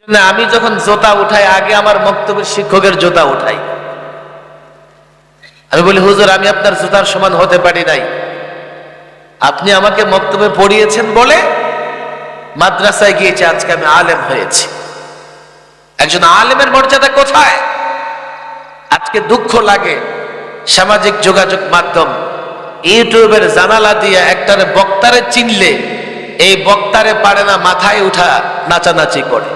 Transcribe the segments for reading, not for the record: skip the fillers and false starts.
না, আমি যখন জোতা উঠাই আগে আমার বক্তব্যের শিক্ষকের জোতা উঠাই। আমি বলি, হুজুর আমি আপনার জুতার সমান হতে পারি নাই, আপনি আমাকে বক্তব্যে পড়িয়েছেন বলে মাদ্রাসায় গিয়েছি, আজকে আমি আলেম হয়েছি। একজন আলেমের মর্যাদা কোথায়? আজকে দুঃখ লাগে, সামাজিক যোগাযোগ মাধ্যম ইউটিউবের জানালা দিয়ে একটার বক্তারে চিনলে এই বক্তারে পারে না মাথায় উঠা নাচানাচি করে।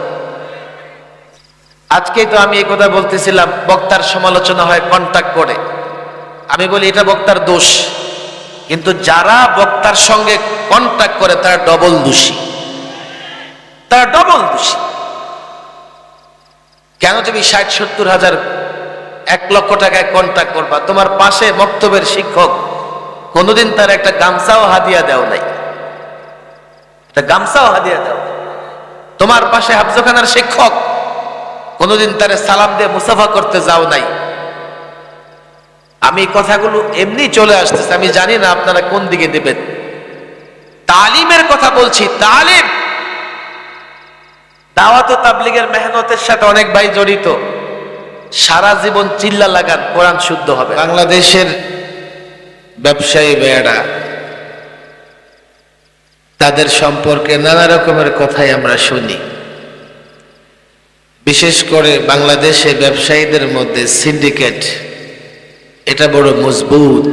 আজকেই তো আমি এই কথা বলতেছিলাম, বক্তার সমালোচনা হয় কন্টাক্ট করে। আমি বলি এটা বক্তার দোষ, কিন্তু যারা বক্তার সঙ্গে কন্টাক্ট করে তারা ডবল দোষী, তারা ডবল দোষী। কেন তুমি ৬০-৭০ হাজার ১ লক্ষ টাকায় কন্টাক্ট করবা? তোমার পাশে বক্তব্যের শিক্ষক কোনোদিন তার একটা গামছাও হাদিয়া দেও নাই, একটা গামছাও হাদিয়া দেও। তোমার পাশে হাফজখানার শিক্ষক কোনোদিন তারে সালাম দিয়ে মুসাফা করতে যাও নাই। আমি কথাগুলো এমনি চলে আসতেছে, আমি জানি না আপনারা কোন দিকে দেবেন। তালিমের কথা বলছি, তালিম। দাওয়াত ও তাবলীগের মেহনতের সাথে অনেক ভাই জড়িত। সারা জীবন চিল্লা লাগান, কোরআন শুদ্ধ হবে। বাংলাদেশের ব্যবসায়ী ভাইয়েরা, তাদের সম্পর্কে নানা রকমের কথাই আমরা শুনি। বিশেষ করে বাংলাদেশে ব্যবসায়ীদের মধ্যে সিন্ডিকেট এটা বড় মজবুত।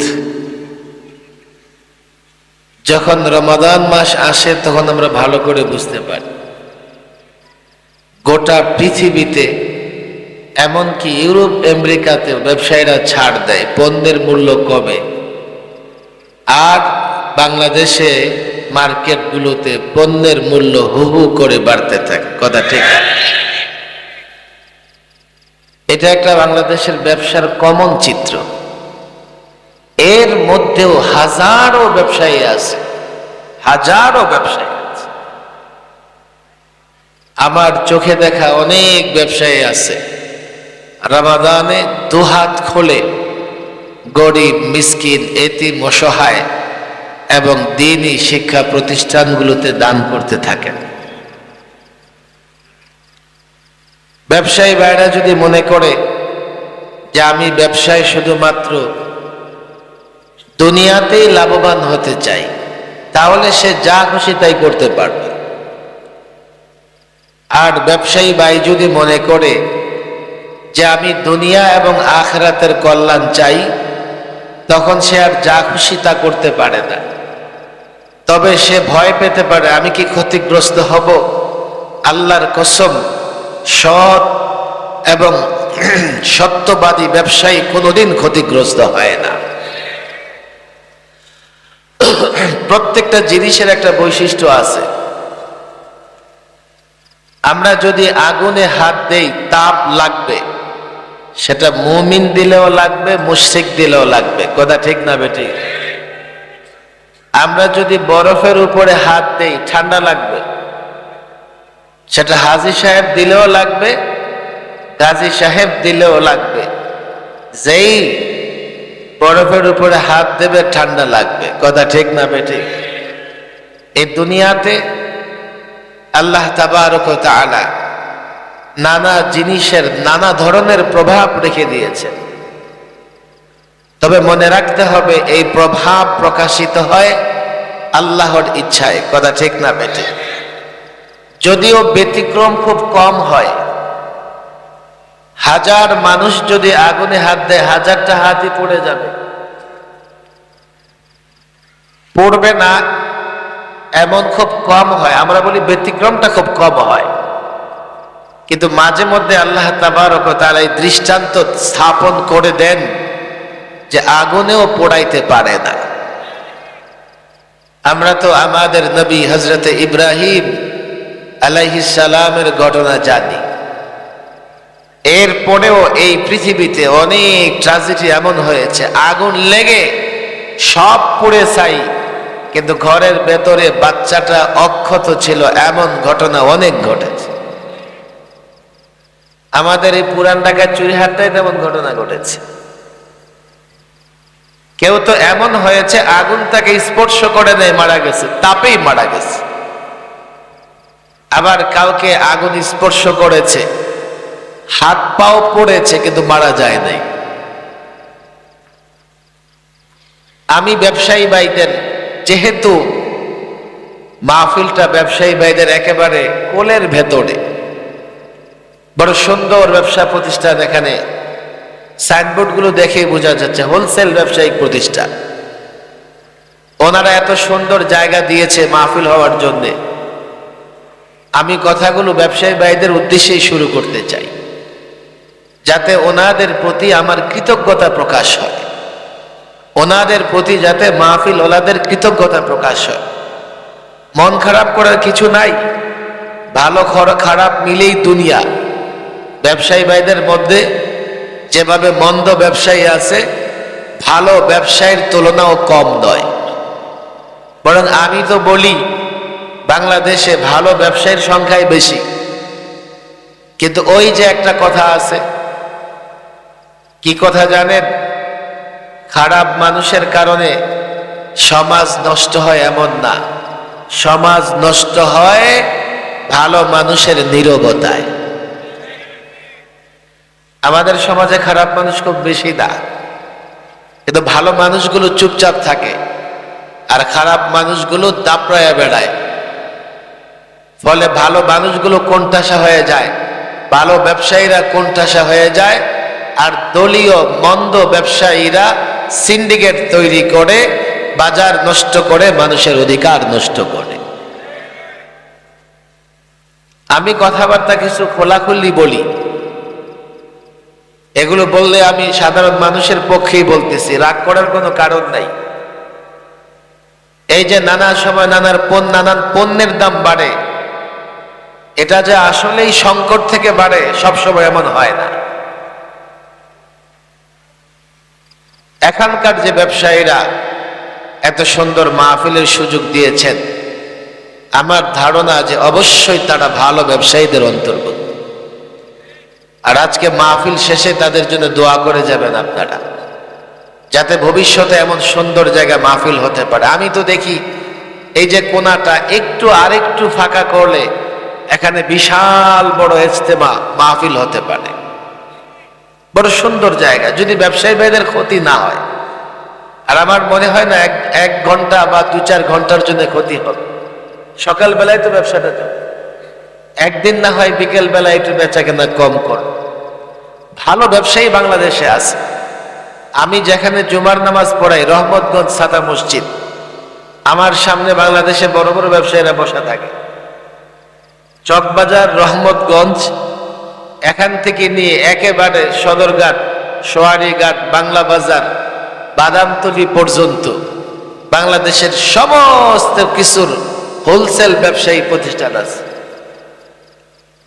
যখন রমাদান মাস আসে তখন আমরা ভালো করে বুঝতে পারি গোটা পৃথিবীতে, এমনকি ইউরোপ আমেরিকাতে ব্যবসায়ীরা ছাড় দেয়, পণ্যের মূল্য কমে। আর বাংলাদেশে মার্কেটগুলোতে পণ্যের মূল্য হু হু করে বাড়তে থাকে। কথা ঠিক? এটা একটা বাংলাদেশের ব্যবসার কমন চিত্র। এর মধ্যেও হাজারো ব্যবসায়ী আছে, হাজারো ব্যবসায়ী আছে। আমার চোখে দেখা অনেক ব্যবসায়ী আছে, রমাদানে দুহাত খোলে গরিব, মিসকিন, এতিম, অসহায় এবং দ্বীনি শিক্ষা প্রতিষ্ঠানগুলোতে দান করতে থাকেন। ব্যবসায়ী ভাইরা যদি মনে করে যে আমি ব্যবসায় শুধুমাত্র দুনিয়াতেই লাভবান হতে চাই, তাহলে সে যা খুশি তাই করতে পারবে। আর ব্যবসায়ী ভাই যদি মনে করে যে আমি দুনিয়া এবং আখিরাতের কল্যাণ চাই, তখন সে আর যা খুশি তা করতে পারে না। তবে সে ভয় পেতে পারে, আমি কি ক্ষতিগ্রস্ত হব? আল্লাহর কসম, সৎ এবং সত্যবাদী ব্যবসায়ী কোনোদিন ক্ষতিগ্রস্ত হয় না। প্রত্যেকটা জিনিসের একটা বৈশিষ্ট্য আছে। আমরা যদি আগুনে হাত দেই তাপ লাগবে, সেটা মুমিন দিলেও লাগবে, মুশরিক দিলেও লাগবে। কথা ঠিক না বেঠিক? আমরা যদি বরফের উপরে হাত দেই ঠান্ডা লাগবে, সেটা হাজী সাহেব দিলেও লাগবে, গাজী সাহেব দিলেও লাগবে। যেই বরফের উপরে হাত দেবে ঠান্ডা লাগবে। কথা ঠিক না বেঠিক? এই দুনিয়াতে আল্লাহ তাবারক ওয়া তাআলা নানা জিনিসের নানা ধরনের প্রভাব রেখে দিয়েছেন। তবে মনে রাখতে হবে এই প্রভাব প্রকাশিত হয় আল্লাহর ইচ্ছায়। কথা ঠিক না বেঠিক? যদিও ব্যতিক্রম খুব কম হয়। হাজার মানুষ যদি আগুনে হাত দেয়, হাজারটা হাতই পড়ে যাবে। পড়বে না এমন খুব কম হয়। আমরা বলি ব্যতিক্রমটা খুব কম হয়, কিন্তু মাঝে মধ্যে আল্লাহ তাবারক ওয়া তাআলা এই দৃষ্টান্ত স্থাপন করে দেন যে আগুনেও পোড়াইতে পারে না। আমরা তো আমাদের নবী হযরত ইব্রাহিম আলাইহিস সালামের ঘটনা জানি। এরপরেও এই পৃথিবীতে অনেক ট্র্যাজেডি এমন হয়েছে, আগুন লেগে সব পুড়ে ছাই, কিন্তু ঘরের ভেতরে বাচ্চাটা অক্ষত ছিল, এমন ঘটনা অনেক ঘটেছে। আমাদের এই পুরান ঢাকার চুরিহাটটায় তেমন ঘটনা ঘটেছে। কেউ তো এমন হয়েছে আগুন তাকে স্পর্শ করে নেই, মারা গেছে, তাপেই মারা গেছে। আবার কাউকে আগুন স্পর্শ করেছে, হাত পাও পড়েছে, কিন্তু মারা যায় নাই। আমি ব্যবসায়ী ভাইদের, যেহেতু মাহফিলটা ব্যবসায়ী ভাইদের একেবারে কোলের ভেতরে, বড় সুন্দর ব্যবসা প্রতিষ্ঠান, এখানে সাইনবোর্ড গুলো দেখেই বোঝা যাচ্ছে হোলসেল ব্যবসায়িক প্রতিষ্ঠান। ওনারা এত সুন্দর জায়গা দিয়েছে মাহফিল হওয়ার জন্যে। আমি কথাগুলো ব্যবসায়ী ভাইদের উদ্দেশ্যেই শুরু করতে চাই, যাতে ওনাদের প্রতি আমার কৃতজ্ঞতা প্রকাশ হয়, ওনাদের প্রতি যাতে মাহফিল ওনাদের কৃতজ্ঞতা প্রকাশ হয়। মন খারাপ করার কিছু নাই, ভালো খারাপ মিলেই দুনিয়া। ব্যবসায়ী ভাইদের মধ্যে যেভাবে মন্দ ব্যবসায়ী আছে, ভালো ব্যবসায়ীর তুলনাও কম নয়। বরং আমি তো বলি বাংলাদেশে ভালো ব্যবসায়ীর সংখ্যাই বেশি। কিন্তু ওই যে একটা কথা আছে, কি কথা জানেন? খারাপ মানুষের কারণে সমাজ নষ্ট হয় এমন না, সমাজ নষ্ট হয় ভালো মানুষের নীরবতায়। আমাদের সমাজে খারাপ মানুষ খুব বেশি না, কিন্তু ভালো মানুষগুলো চুপচাপ থাকে আর খারাপ মানুষগুলো দাপড়ায়া বেড়ায়। ফলে ভালো মানুষগুলো কোণঠাসা হয়ে যায়, ভালো ব্যবসায়ীরা কোণঠাসা হয়ে যায়, আর দলীয় মন্দ ব্যবসায়ীরা সিন্ডিকেট তৈরি করে বাজার নষ্ট করে, মানুষের অধিকার নষ্ট করে। আমি কথাবার্তা কিছু খোলাখুলি বলি, এগুলো বললে আমি সাধারণ মানুষের পক্ষেই বলতেছি, রাগ করার কোনো কারণ নাই। এই যে নানা সময় নানান পণ্যের দাম বাড়ে, এটা যে আসলেই সংকট থেকে বাড়ে সবসময় এমন হয় না। এখানকার যে ব্যবসায়ীরা এত সুন্দর মাহফিলের সুযোগ দিয়েছেন, আমার ধারণা যে অবশ্যই তারা ভালো ব্যবসায়ীদের অন্তর্ভুক্ত। আর আজকে মাহফিল শেষে তাদের জন্য দোয়া করে যাবেন আপনারা, যাতে ভবিষ্যতে এমন সুন্দর জায়গা মাহফিল হতে পারে। আমি তো দেখি এই যে কোনাটা একটু আরেকটু ফাঁকা করলে এখানে বিশাল বড় ইজতেমা মাহফিল হতে পারে, বড় সুন্দর জায়গা, যদি ব্যবসায়ী ভাইদের ক্ষতি না হয়। আর আমার মনে হয় না এক ঘন্টা বা 2-4 ঘন্টার জন্য ক্ষতি হবে। সকাল বেলায় তো ব্যবসাটা চলে, একদিন না হয় বিকেল বেলায় একটু বেচা কেনা কম কর। ভালো ব্যবসায়ী বাংলাদেশে আছে। আমি যেখানে জুমার নামাজ পড়াই, রহমতগঞ্জ সাতা মসজিদ, আমার সামনে বাংলাদেশে বড় বড় ব্যবসায়ীরা বসা থাকে। চকবাজার, রহমতগঞ্জ, এখান থেকে নিয়ে একেবারে সদরঘাট, সোয়ারীঘাট, বাংলা বাজার, বাদামতলি পর্যন্ত বাংলাদেশের সমস্ত কিছুর হোলসেল ব্যবসায়ী প্রতিষ্ঠান আছে।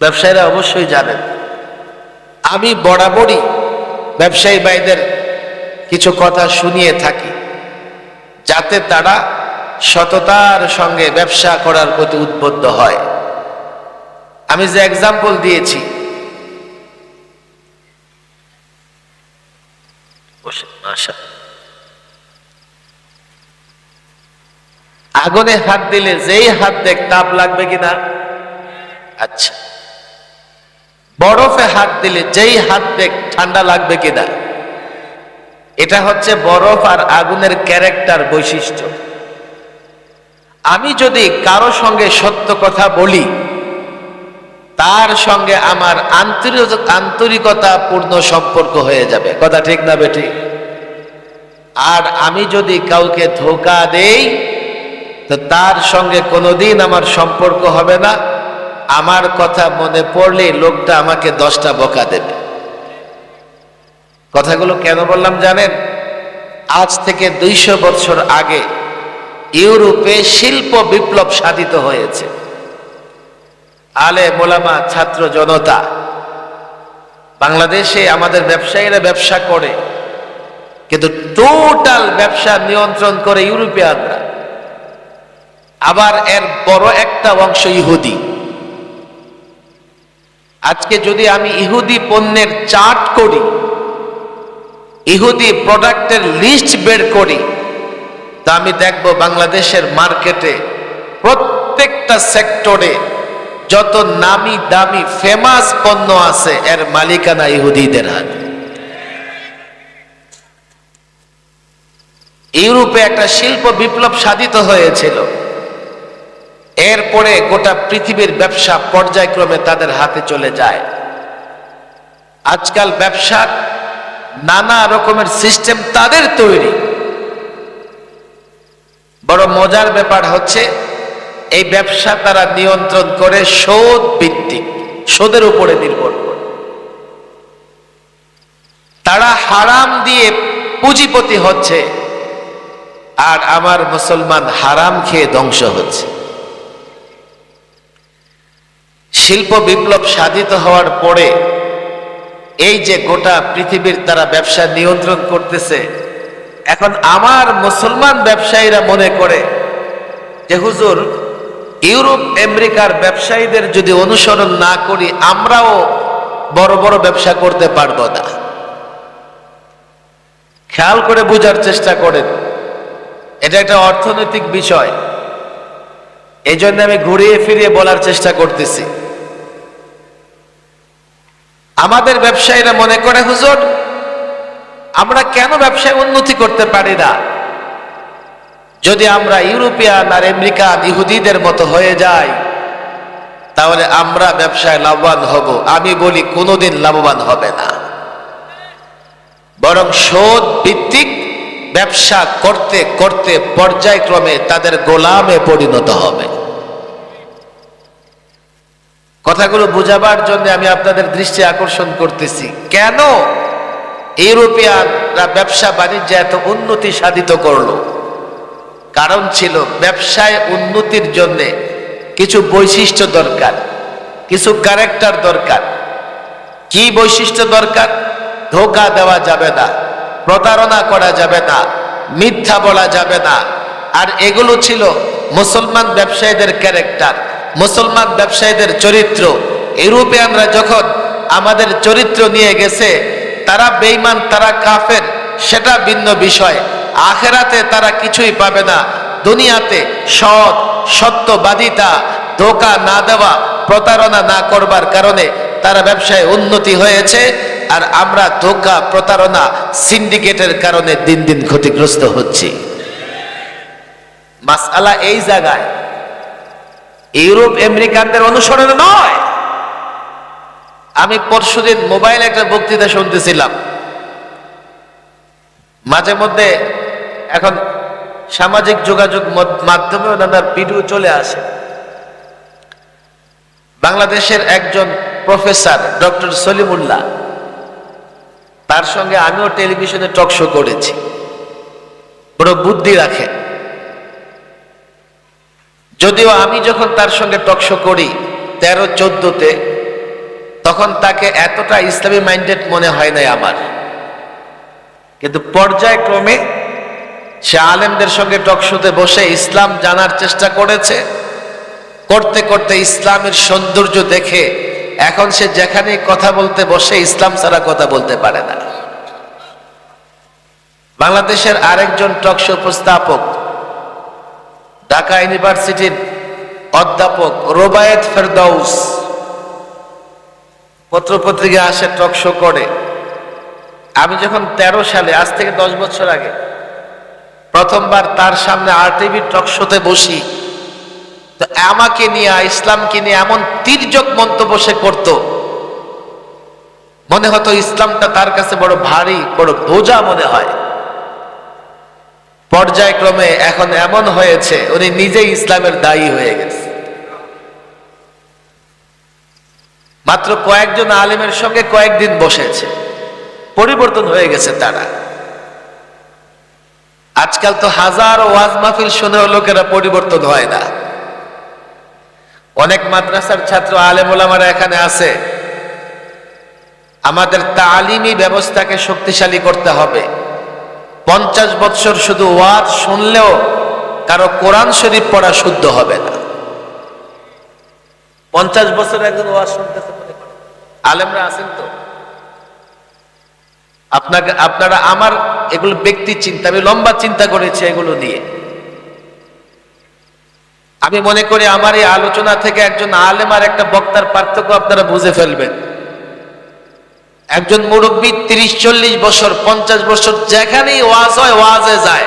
ব্যবসায়ীরা অবশ্যই জানেন। আমি বরাবরই ব্যবসায়ী ভাইদের কিছু কথা শুনিয়ে থাকি, যাতে তারা সততার সঙ্গে ব্যবসা করার প্রতি উদ্বুদ্ধ হয়। আমি যে এক্সাম্পল দিয়েছি, আগুনে হাত দিলে যেই হাত দেখ তাপ লাগবে কিনা? আচ্ছা, বরফে হাত দিলে যেই হাত দেখ ঠান্ডা লাগবে কিনা? এটা হচ্ছে বরফ আর আগুনের ক্যারেক্টার, বৈশিষ্ট্য। আমি যদি কারো সঙ্গে সত্য কথা বলি, তার সঙ্গে আমার আন্তরিকতা পূর্ণ সম্পর্ক হয়ে যাবে। কথা ঠিক না বেঠিক? আর আমি যদি কাউকে ধোঁকা দেই, তো তার সঙ্গে কোনোদিন আমার সম্পর্ক হবে না। আমার কথা মনে পড়লে লোকটা আমাকে 10টা বকা দেবে। কথাগুলো কেন বললাম জানেন? আজ থেকে 200 বছর আগে ইউরোপে শিল্প বিপ্লব সাধিত হয়েছে। আলে মোলামা, ছাত্র জনতা, বাংলাদেশে আমাদের ব্যবসায়ীরা ব্যবসা করে, কিন্তু টোটাল ব্যবসা নিয়ন্ত্রণ করে ইউরোপিয়ানরা। আবার এর বড় একটা অংশ ইহুদি। আজকে যদি আমি ইহুদি পণ্যের চার্ট করি, ইহুদি প্রোডাক্টের লিস্ট বের করি, তা আমি দেখব বাংলাদেশের মার্কেটে প্রত্যেকটা সেক্টরে যত নামি দামি ফেমাস পণ্য আছে এর মালিকানা ইহুদিদের হাতে। ইউরোপে একটা শিল্প বিপ্লব সাধিত হয়েছিল, এরপরে গোটা পৃথিবীর ব্যবসা পর্যায়ক্রমে তাদের হাতে চলে যায়। আজকাল ব্যবসার নানা রকমের সিস্টেম তাদের তৈরি। বড় মজার ব্যাপার হচ্ছে এই ব্যবসা তারা নিয়ন্ত্রণ করে সুদ ভিত্তিক, সুদের উপরে নির্ভর করে। তারা হারাম দিয়ে পুঁজিপতি হচ্ছে, আর আমার মুসলমান হারাম খেয়ে ধ্বংস হচ্ছে। শিল্প বিপ্লব সাধিত হওয়ার পরে এই যে গোটা পৃথিবীর তারা ব্যবসা নিয়ন্ত্রণ করতেছে, এখন আমার মুসলমান ব্যবসায়ীরা মনে করে যে হুজুর, ইউরোপ আমেরিকার ব্যবসায়ীদের যদি অনুসরণ না করি আমরাও বড় বড় ব্যবসা করতে পারবো না। খেয়াল করে বোঝার চেষ্টা করেন, এটা একটা অর্থনৈতিক বিষয়। এই জন্য আমি ঘুরিয়ে ফিরিয়ে বলার চেষ্টা করতেছি। আমাদের ব্যবসায়ীরা মনে করে হুজুর, আমরা কেন ব্যবসায় উন্নতি করতে পারি না? যদি আমরা ইউরোপিয়ান আর আমেরিকান ইহুদিদের মতো হয়ে যাই তাহলে আমরা ব্যবসায় লাভবান হব। আমি বলি কোনোদিন লাভবান হবে না, বরং সুদ ভিত্তিক ব্যবসা করতে করতে পর্যায়ক্রমে তাদের গোলামে পরিণত হবে। কথাগুলো বুঝাবার জন্য আমি আপনাদের দৃষ্টি আকর্ষণ করতেছি। কেন ইউরোপিয়ানরা ব্যবসা বাণিজ্যে এত উন্নতি সাধিত করলো? কারণ ছিল ব্যবসায় উন্নতির জন্য কিছু বৈশিষ্ট্য দরকার, কিছু ক্যারেক্টার দরকার। কি বৈশিষ্ট্য দরকার? ধোঁকা দেওয়া যাবে না, প্রতারণা করা যাবে না, মিথ্যা বলা যাবে না। আর এগুলো ছিল মুসলমান ব্যবসায়ীদের ক্যারেক্টার, মুসলমান ব্যবসায়ীদের চরিত্র। ইউরোপিয়ানরা যখন আমাদের চরিত্র নিয়ে গেছে, তারা বেঈমান, তারা কাফের, সেটা ভিন্ন বিষয়। আখেরাতে তারা কিছুই পাবে না। দুনিয়াতে সৎ, সত্যবাদিতা, ধোঁকা না দেওয়া, প্রতারণা না করবার কারণে তারা ব্যবসায় উন্নতি হয়েছে। আর আমরা ধোঁকা, প্রতারণা, সিন্ডিকেটের কারণে দিন দিন ক্ষতিগ্রস্ত হচ্ছি। মাসআলা এই জায়গায় ইউরোপ আমেরিকানদের অনুসরণ নয়। আমি পরশুদিন মোবাইলে একটা বক্তৃতা শুনতেছিলাম। মাঝে মধ্যে এখন সামাজিক যোগাযোগ মাধ্যমেও নানা ভিডিও চলে আসে। বাংলাদেশের একজন প্রফেসর ডক্টর সলিমুল্লাহ, তার সঙ্গে আমিও টেলিভিশনে টক শো করেছি। বড় বুদ্ধি রাখে। যদিও আমি যখন তার সঙ্গে টক শো করি 13-14-তে, তখন তাকে এতটা ইসলামী মাইন্ডেড মনে হয় নাই আমার। কিন্তু পর্যায়ক্রমে সে আলেমদের সঙ্গে টক শোতে বসে ইসলাম জানার চেষ্টা করেছে। করতে করতে ইসলামের সৌন্দর্য দেখে এখন সে যেখানে কথা বলতে বসে ইসলাম ছাড়া কথা বলতে পারে না। বাংলাদেশের আরেকজন টক শো উপস্থাপক, ঢাকা ইউনিভার্সিটির অধ্যাপক রোবায়েত ফেরদাউস, পত্রপত্রিকা আসে, টক শো করে। আমি যখন 13 সালে, আজ থেকে 10 বছর আগে, প্রথমবার তার সামনে RTV টক শোতে বসি, তো আমাকে নিয়ে, ইসলামকে নিয়ে এমন তির্যক মন্তব্য সে করত, মনে হতো ইসলামটা তার কাছে বড় ভারী, বড় বোঝা মনে হয়। পর্যায়ক্রমে এখন এমন হয়েছে উনি নিজেই ইসলামের দায়ী হয়ে গেছে। মাত্র কয়েকজন আলেমের সঙ্গে কয়েকদিন বসেছে, পরিবর্তন হয়ে গেছে তারা। আজকাল তো হাজার ওয়াজ মাহফিল শুনেও লোকেরা পরিবর্তন হয় না। অনেক মাদ্রাসার ছাত্র আলেম ওলামারা এখানে আছে। আমাদের তালিমি ব্যবস্থাকে শক্তিশালী করতে হবে। 50 বছর শুধু ওয়াজ শুনলেও কারো কোরআন শরীফ পড়া শুদ্ধ হবে না। 50 বছর একজন ওয়াজ শুনতেছে, আলেমরা আছেন তো? আপনারা, আমার এগুলো ব্যক্তি চিন্তা, আমি লম্বা চিন্তা করেছি এগুলো নিয়ে। আমি মনে করি আমার এই আলোচনা থেকে একজন আলেম আর একটা বক্তার পার্থক্য আপনারা বুঝে ফেলবেন। একজন মুরব্বী 30-40 বছর 50 বছর যেখানেই ওয়াজ হয় ওয়াজে যায়,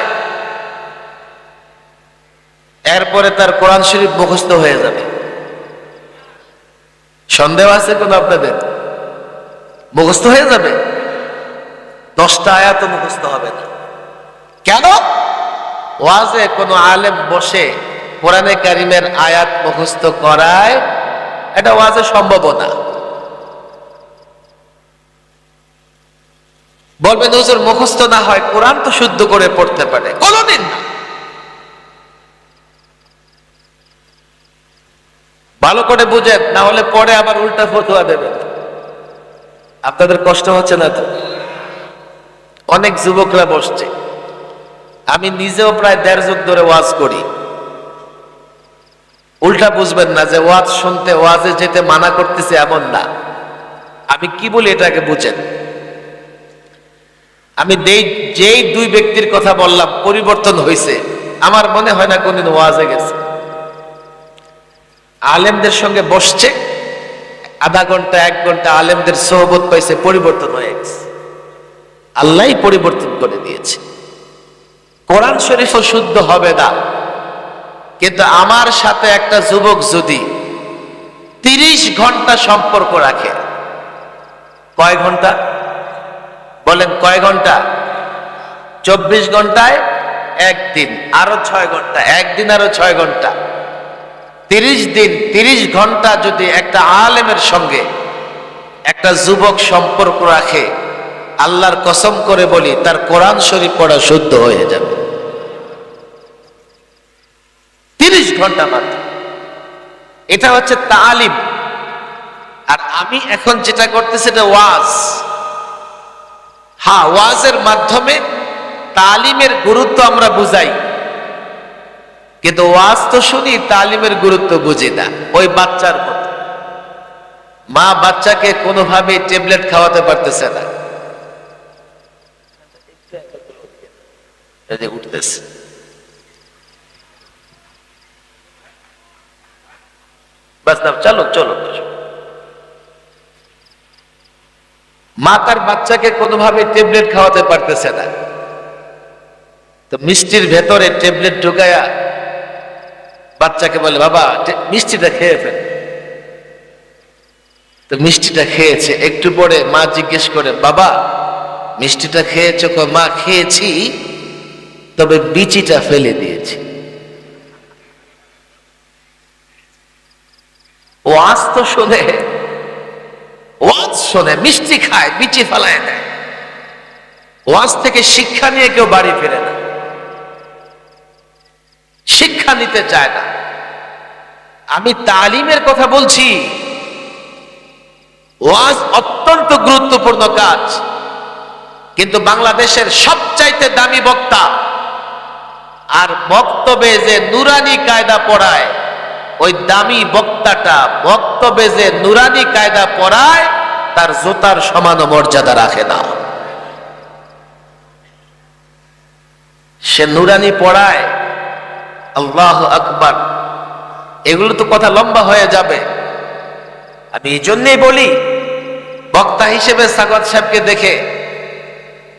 এরপরে তার কোরআন শরীফ মুখস্থ হয়ে যাবে। সন্দেহ আছে কোন আপনাদের? মুখস্থ হয়ে যাবে? 10টা আয়াতও মুখস্থ হবে না। কেন? ওয়াজে কোনো আলেম বসে কোরআনে কারিমের আয়াত মুখস্থ করায়, এটা ওয়াজে সম্ভব না। বলবেন হুজুর মুখস্থ না হয় কোরআন তো শুদ্ধ করে পড়তে পারে, কোনদিন না। ভালো করে বুঝেন, না হলে পরে আবার উল্টা ফতোয়া দেবেন। আপনাদের কষ্ট হচ্ছে না তো? অনেক যুবকরা বসছে, আমি নিজেও প্রায় 1.5 যুগ ধরে ওয়াজ করি। উল্টা বুঝবেন না যে ওয়াজ শুনতে ওয়াজে যেতে মানা করতেছে, এমন না। আমি কি বলি এটাকে বুঝেন। আমি যেই 2 ব্যক্তির কথা বললাম পরিবর্তন হয়েছে, আমার মনে হয় না কোনদিন ওয়াজে গেছে। আলেমদের সঙ্গে বসছে, আধা ঘন্টা 1 ঘন্টা আলেমদের সোহবত পাইছে, পরিবর্তন হয়ে গেছে। আল্লাহই পরিবর্তন করে দিয়েছে। কোরআন শরীফও শুদ্ধ হবে না, কিন্তু আমার সাথে একটা যুবক যদি 30 ঘন্টা সম্পর্ক রাখে, কয় ঘন্টা বলেন? কয় ঘন্টা? 24 ঘন্টায় 1 দিন, আরো 6 ঘন্টা, 1 দিন আরো 6 ঘন্টা, 30 দিন 30 ঘন্টা যদি একটা আলেমের সঙ্গে একটা যুবক সম্পর্ক রাখে, আল্লাহর কসম করে বলি তার কোরআন শরীফ পড়া শুদ্ধ হয়ে যাবে। 30 ঘন্টা মাত্র। এটা হচ্ছে তালিম। আর আমি এখন যেটা করতেছি এটা ওয়াজ। হ্যাঁ, ওয়াজের মাধ্যমে তালিমের গুরুত্ব আমরা বুঝাই, কিন্তু ওয়াজ তো শুনি, তালিমের গুরুত্ব বুঝি না। ওই বাচ্চার মতো, মা বাচ্চাকে কোনোভাবে ট্যাবলেট খাওয়াতে পারতেছে না, উঠতেছে। বাস না, চলো চলো। মা তার বাচ্চাকে কোনোভাবে ট্যাবলেট খাওয়াতে পারতেছে না, তো মিষ্টির ভেতরে ট্যাবলেট ঢুকায়া বাচ্চাকে বলে, বাবা মিষ্টিটা খেয়ে ফেল। তো মিষ্টিটা খেয়েছে। একটু পরে মা জিজ্ঞেস করে, বাবা মিষ্টিটা খেয়েছো? মা খেয়েছি, তবে বিচিটা ফেলে দিয়েছি। ওয়াজ তো শোনে, ওয়াজ শোনে, মিষ্টি খায়, বিচি ফেলায় দেয়। ওয়াজ থেকে শিক্ষা নিয়ে কেউ বাড়ি ফিরে না, শিক্ষা নিতে চায় না। আমি তালিমের কথা বলছি। ওয়াজ অত্যন্ত গুরুত্বপূর্ণ কাজ, কিন্তু বাংলাদেশের সবচাইতে দামি বক্তা আর বক্তব্যে যে নুরানি কায়দা পড়ায়, ওই দামি বক্তাটা বক্তব্যে যে নুরানি কায়দা পড়ায় তার জোতার সমান মর্যাদা রাখে না। সে নুরানি পড়ায়, আল্লাহু আকবার। এগুলো তো কথা লম্বা হয়ে যাবে। আমি এই জন্যই বলি, বক্তা হিসেবে সাগত সাহেবকে দেখে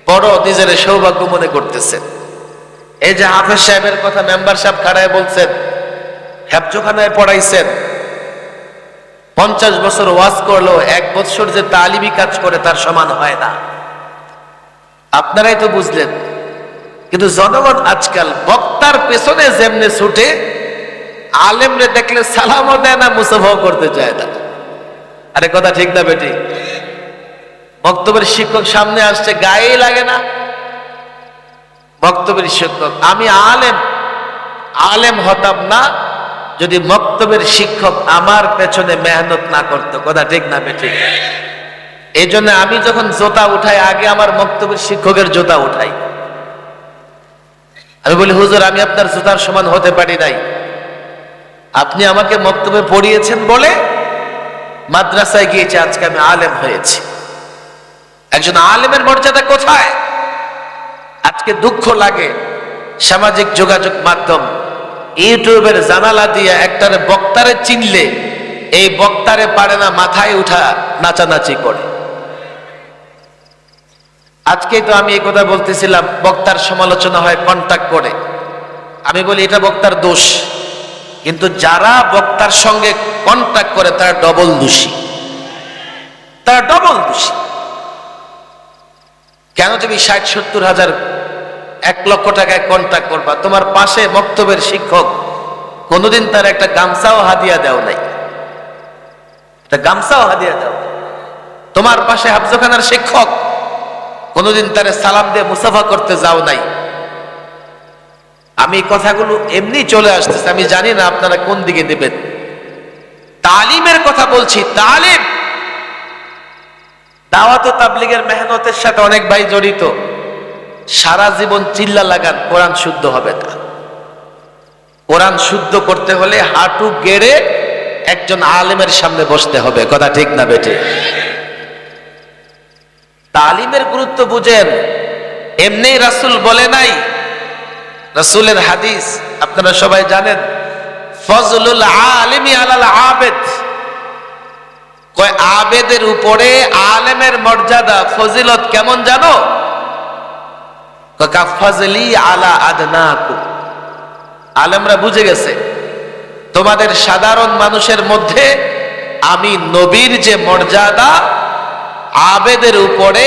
বড় নিজের সৌভাগ্য মনে করতেছেন। এই যে হাফেজ সাহেবের কথা মেম্বার সাহেব খাড়ায় বলছেন, হেফজোখানায় পড়াইছেন, 50 বছর ওয়াজ করলো, 1 বছর যে তালিমি কাজ করে তার সমান হয় না। আপনারাই তো বুঝলেন। কিন্তু জনগণ আজকাল বক্তার পেছনে যেমনে ছুটে, আলেমরে দেখলে সালামও দেয় না, মুসাফাও করতে চায় না। আরে কথা ঠিক না বেটি? বক্তব্যের শিক্ষক সামনে আসছে, গায়ে লাগে না বক্তব্যের শিক্ষক। আমি আলেম হতাম না যদি বক্তব্যের শিক্ষক আমার পেছনে মেহনত না করতো। কথা ঠিক না বেটি? এই জন্য আমি যখন জোতা উঠাই, আগে আমার বক্তব্যের শিক্ষকের জোতা উঠাই। আমি বলি, হুজুর আমি আপনার জুতার সমান হতে পারি নাই, আপনি আমাকে বক্তব্যে পড়িয়েছেন বলে মাদ্রাসায় গিয়েছি, আজকে আমি আলেম হয়েছি। একজন আলেমের মর্যাদা কোথায়? আজকে দুঃখ লাগে, সামাজিক যোগাযোগ মাধ্যম ইউটিউবের জানালা দিয়ে একটারে বক্তারে চিনলে এই বক্তারে পারে না মাথায় উঠা নাচানাচি করে। আজকেই তো আমি এই কথা বলতেছিলাম, বক্তার সমালোচনা হয় কন্টাক্ট করে। আমি বলি এটা বক্তার দোষ, কিন্তু যারা বক্তার সঙ্গে কন্টাক্ট করে তারা ডবল দোষী, তারা ডবল দোষী। কেন তুমি 60-70 হাজার 1 লক্ষ টাকায় কন্টাক্ট করবা? তোমার পাশে বক্তব্যের শিক্ষক কোনোদিন তার একটা গামছাও হাদিয়া দেও নাই, একটা গামছাও হাদিয়া দাও। তোমার পাশে হাফজখানার শিক্ষক কোনোদিন তার সালাম দিয়ে মুসাফা করতে যাও নাই। আমি কথাগুলো এমনি চলে আসতেছে, আমি জানি না আপনারা কোন দিকে দেবেন। তালিমের কথা বলছি, তালিম। দাওয়াত ও তাবলীগের মেহনতের সাথে অনেক ভাই জড়িত। সারা জীবন চিল্লা লাগান, কোরআন শুদ্ধ হবে না। কোরআন শুদ্ধ করতে হলে হাঁটু গেড়ে একজন আলেমের সামনে বসতে হবে। কথা ঠিক না বেটে? তালিমের গুরুত্ব বুঝেন। এমনি রাসূল বলে নাই, রাসূলের হাদিস আপনারা সবাই জানেন, ফজলুল আলিমি আলাল আবেদ। কয় আবেদের উপরে আলেমের মর্যাদা ফজিলত কেমন জানো? কাফাজলি আলা আদনাকুম। আলেমরা বুঝে গেছে তোমাদের সাধারণ মানুষের মধ্যে আমি নবীর যে মর্যাদা, আবেদের উপরে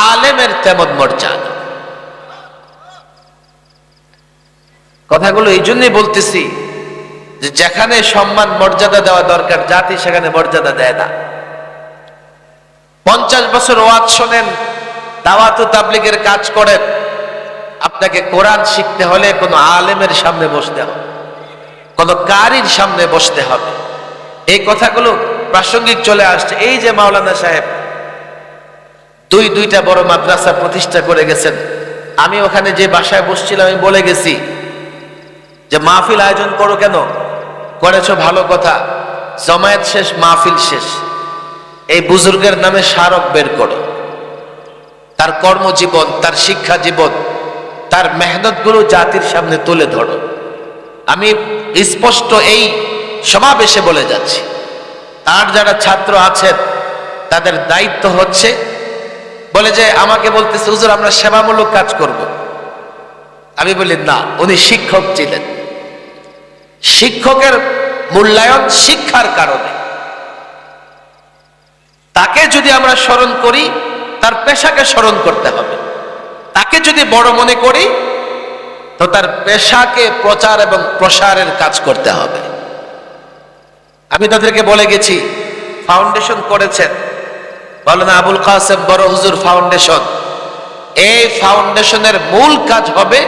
আলেমের তেমন মর্যাদা। কথাগুলো এই জন্যই বলতেছি যে যেখানে সম্মান মর্যাদা দেওয়া দরকার, জাতি সেখানে মর্যাদা দেয় না। 50 বছর ওয়াজ শোনেন, দাওয়াত ও তাবলীগের কাজ করেন, আপনাকে কোরআন শিখতে হলে কোনো আলেমের সামনে বসতে হবে, কোনো কারির সামনে বসতে হবে। এই কথাগুলো প্রাসঙ্গিক চলে আসছে। এই যে মাওলানা সাহেব দুইটা বড় মাদ্রাসা প্রতিষ্ঠা করে গেছেন, আমি ওখানে যে বাসায় বসছিলাম আমি বলে গেছি যে মাহফিল আয়োজন করো কেন? করেছো ভালো কথা, জমায়েত শেষ মাহফিল শেষ, এই বুজুর্গের নামে স্মারক বের করো, তার কর্মজীবন, তার শিক্ষা জীবন, তার মেহনত গুলো জাতির সামনে তুলে ধরো। আমি স্পষ্ট এই সমাবেশে বলে যাচ্ছি, তার যারা ছাত্র আছেন তাদের দায়িত্ব হচ্ছে, বলে যে আমাকে বলতেছে হুজুর আমরা সেবামূলক কাজ করব। আমি বলি না, উনি শিক্ষক ছিলেন। শিক্ষকের মূল্যায়ন শিক্ষার কারণে। তাকে যদি আমরা স্মরণ করি, তার পেশাকে স্মরণ করতে হবে। তাকে যদি বড় মনে করি, তো তার পেশাকে প্রচার এবং প্রসারের কাজ করতে হবে। আমি তাদেরকে বলে গেছি, ফাউন্ডেশন করেছেন, বলেন আবুল কাসেম বড় হুজুর ফাউন্ডেশন। এই ফাউন্ডেশনের মূল কাজ হবে,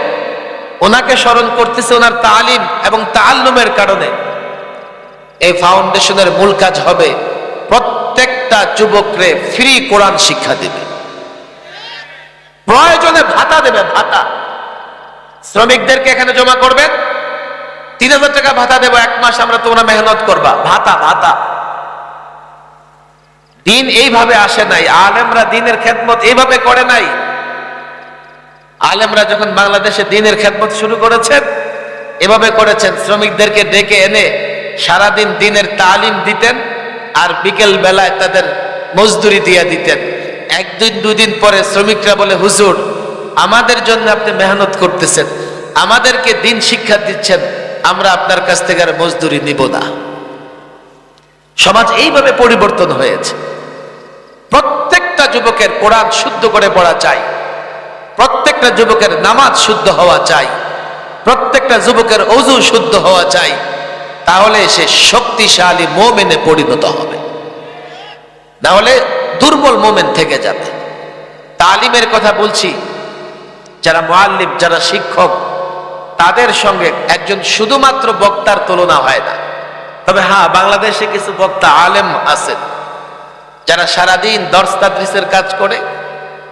ওনাকে স্মরণ করতেছে ওনার তালিম এবং তাআল্লুমের কারণে। এই ফাউন্ডেশনের মূল কাজ হবে প্রত্যেকটা যুবকরে ফ্রি কোরআন শিক্ষা দেবে, প্রয়োজনে ভাতা দেবে। ভাতা শ্রমিকদেরকে এখানে জমা করবেন, 3000 টাকা ভাতা দেবো, 1 মাস আমরা তোমরা মেহনত করবা। ভাতা ভাতা। দিন এইভাবে আসে নাই, আলেমরা দিনের খেদমত এইভাবে করে নাই। আলেমরা যখন বাংলাদেশে দিনের খেদমত শুরু করেছেন, এভাবে করেছেন। শ্রমিকদেরকে ডেকে এনে সারাদিন দিনের তালিম দিতেন, আর বিকেল বেলায় তাদের মজদুরি দিয়ে দিতেন। 1-2 দিন পরে শ্রমিকরা বলে, হুজুর আমাদের জন্য আপনি মেহনত করতেছেন, আমাদেরকে দিন শিক্ষা দিচ্ছেন, আমরা আপনার কাছ থেকে আর মজদুরি নিব না। সমাজ এইভাবে পরিবর্তন হয়েছে। প্রত্যেকটা যুবকের কোরআন শুদ্ধ করে পড়া চাই, প্রত্যেকটা যুবকের নামাজ শুদ্ধ হওয়া চাই, প্রত্যেকটা যুবকের ওযু শুদ্ধ হওয়া চাই। তাহলে সে শক্তিশালী মুমিনে পরিণত হবে, না হলে দুর্বল মুমিন থেকে যাবে। তালিমের কথা বলছি, যারা মুআল্লিম, যারা শিক্ষক, তাদের সঙ্গে একজন শুধুমাত্র বক্তার তুলনা হয় না। তবে হ্যাঁ, বাংলাদেশে কিছু বক্তা আলেম আছেন যারা সারাদিন দর্স তাদরিসের কাজ করে,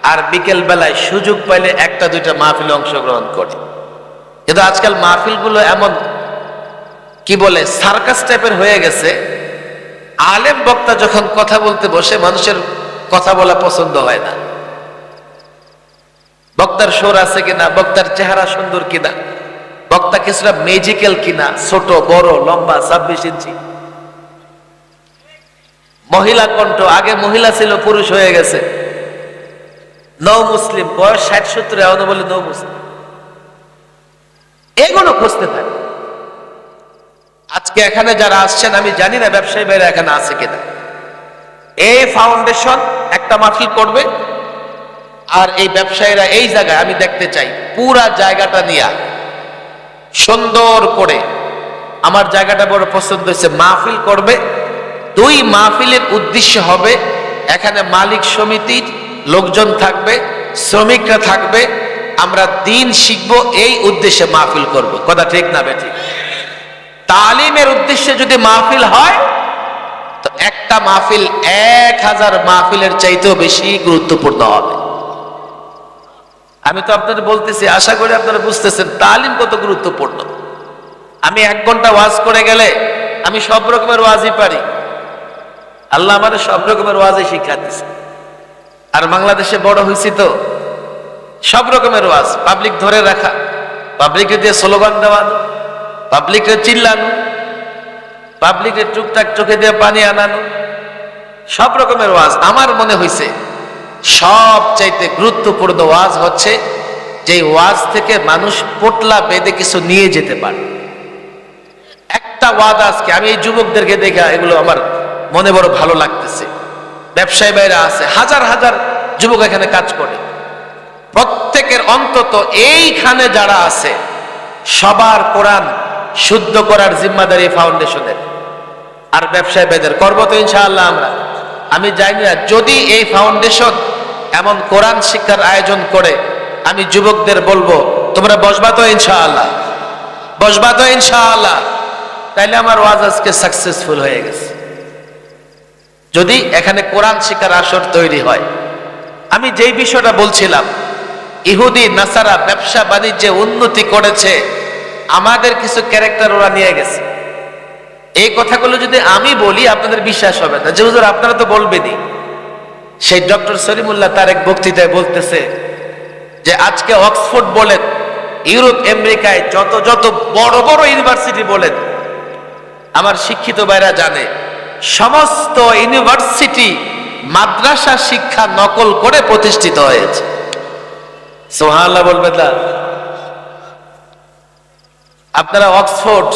আর বিকেল বেলায় সুযোগ পাইলে 1-2টা মাহফিলে অংশগ্রহণ করে। কিন্তু আজকাল মাহফিলগুলো এমন কি বলে সার্কাস টাইপের হয়ে গেছে। আলেম বক্তা যখন কথা বলতে বসে, মানুষের কথা বলা পছন্দ হয় না। বক্তার সুর আছে কিনা, বক্তার চেহারা সুন্দর কিনা, বক্তা কিছুটা ম্যাজিক্যাল কিনা, ছোট বড় লম্বা 26 ইঞ্চি, মহিলা কণ্ঠ, আগে মহিলা ছিল পুরুষ হয়ে গেছে, নও মুসলিম, বয়স 60-70 এখনো বলে নও মুসলিম, এগুলো খুঁজতে থাকে। আজকে এখানে যারা আসছেন আমি জানি না ব্যবসায়ী ভাইরা এখানে আছে কিনা, এই ফাউন্ডেশন একটা মাহফিল করবে, আর এই ব্যবসায়ীরা এই জায়গায় আমি দেখতে চাই পুরা জায়গাটা নিয়ে সুন্দর করে, আমার জায়গাটা বড় পছন্দ হয়েছে, মাহফিল করবে। 2 মাহফিলের উদ্দেশ্য হবে এখানে মালিক সমিতির লোকজন থাকবে, শ্রমিকরা থাকবে, আমরা দিন শিখবো, এই উদ্দেশ্যে মাহফিল করব। কথা ঠিক না বেঠিক? তালিমের উদ্দেশ্যে যদি মাহফিল হয় তো একটা মাহফিল 1000 মাহফিলের চাইতেও বেশি গুরুত্বপূর্ণ হবে। আমি তো আপনাদের বলতেছি, আশা করি আপনারা বুঝতেছেন তালিম কত গুরুত্বপূর্ণ। আমি 1 ঘন্টা ওয়াজ করে গেলে আমি সব রকমের ওয়াজই পারি, আল্লাহ আমাদের সব রকমের ওয়াজই শিক্ষা দিচ্ছে। আর বাংলাদেশে বড় হয়েছি তো সব রকমের ওয়াজ, পাবলিক ধরে রাখা, পাবলিকে দিয়ে স্লোগান দেওয়ানো, পাবলিকে চিল্লানো, পাবলিকে টুকটাক চোখে দিয়ে পানি আনানো, সব রকমের ওয়াজ। আমার মনে হয়েছে সবচাইতে গুরুত্বপূর্ণ ওয়াজ হচ্ছে যে ওয়াজ থেকে মানুষ পোটলা বেঁধে কিছু নিয়ে যেতে পারে। একটা ওয়াজ আজকে আমি এই যুবকদেরকে দেখা এগুলো আমার মনে বড় ভালো লাগতেছে। ব্যবসায়ী ভাইরা আছে, হাজার হাজার যুবক এখানে কাজ করে, প্রত্যেকের অন্তত এইখানে যারা আছে সবার কোরআন শুদ্ধ করার জিম্মাদারি ফাউন্ডেশনের আর ব্যবসায়ী ভাইদের। করবো তো ইনশাআল্লাহ আমরা। আমি জানি না যদি এই ফাউন্ডেশন এমন কোরআন শিক্ষার আয়োজন করে, আমি যুবকদের বলবো তোমরা বসবা তো ইনশাআল্লাহ, বসবা তো ইনশাআল্লাহ, তাইলে আমার ওয়াজ আজকে সাকসেসফুল হয়ে গেছে। যদি এখানে কোরআন শিক্ষার আসর তৈরি হয়। আমি যেই বিষয়টা বলছিলাম, ইহুদি নাসারা ব্যবসা বাণিজ্যে উন্নতি করেছে, আমাদের কিছু ক্যারেক্টার ওরা নিয়ে গেছে। এই কথাগুলো যদি আমি বলি আপনাদের বিশ্বাস হবে না, যে হুজুর আপনারা তো বলবেনই। সেই ডক্টর সলিমুল্লাহ তার এক বক্তৃতায় বলতেছে যে আজকে অক্সফোর্ড বলেন, ইউরোপ আমেরিকায় যত যত বড় বড় ইউনিভার্সিটি বলেন, আমার শিক্ষিত ভাইরা জানে সমস্ত ইউনিভার্সিটি মাদ্রাসা শিক্ষা নকল করে প্রতিষ্ঠিত হয়েছে। সুবহানাল্লাহ বলবেন না? আপনারা অক্সফোর্ড,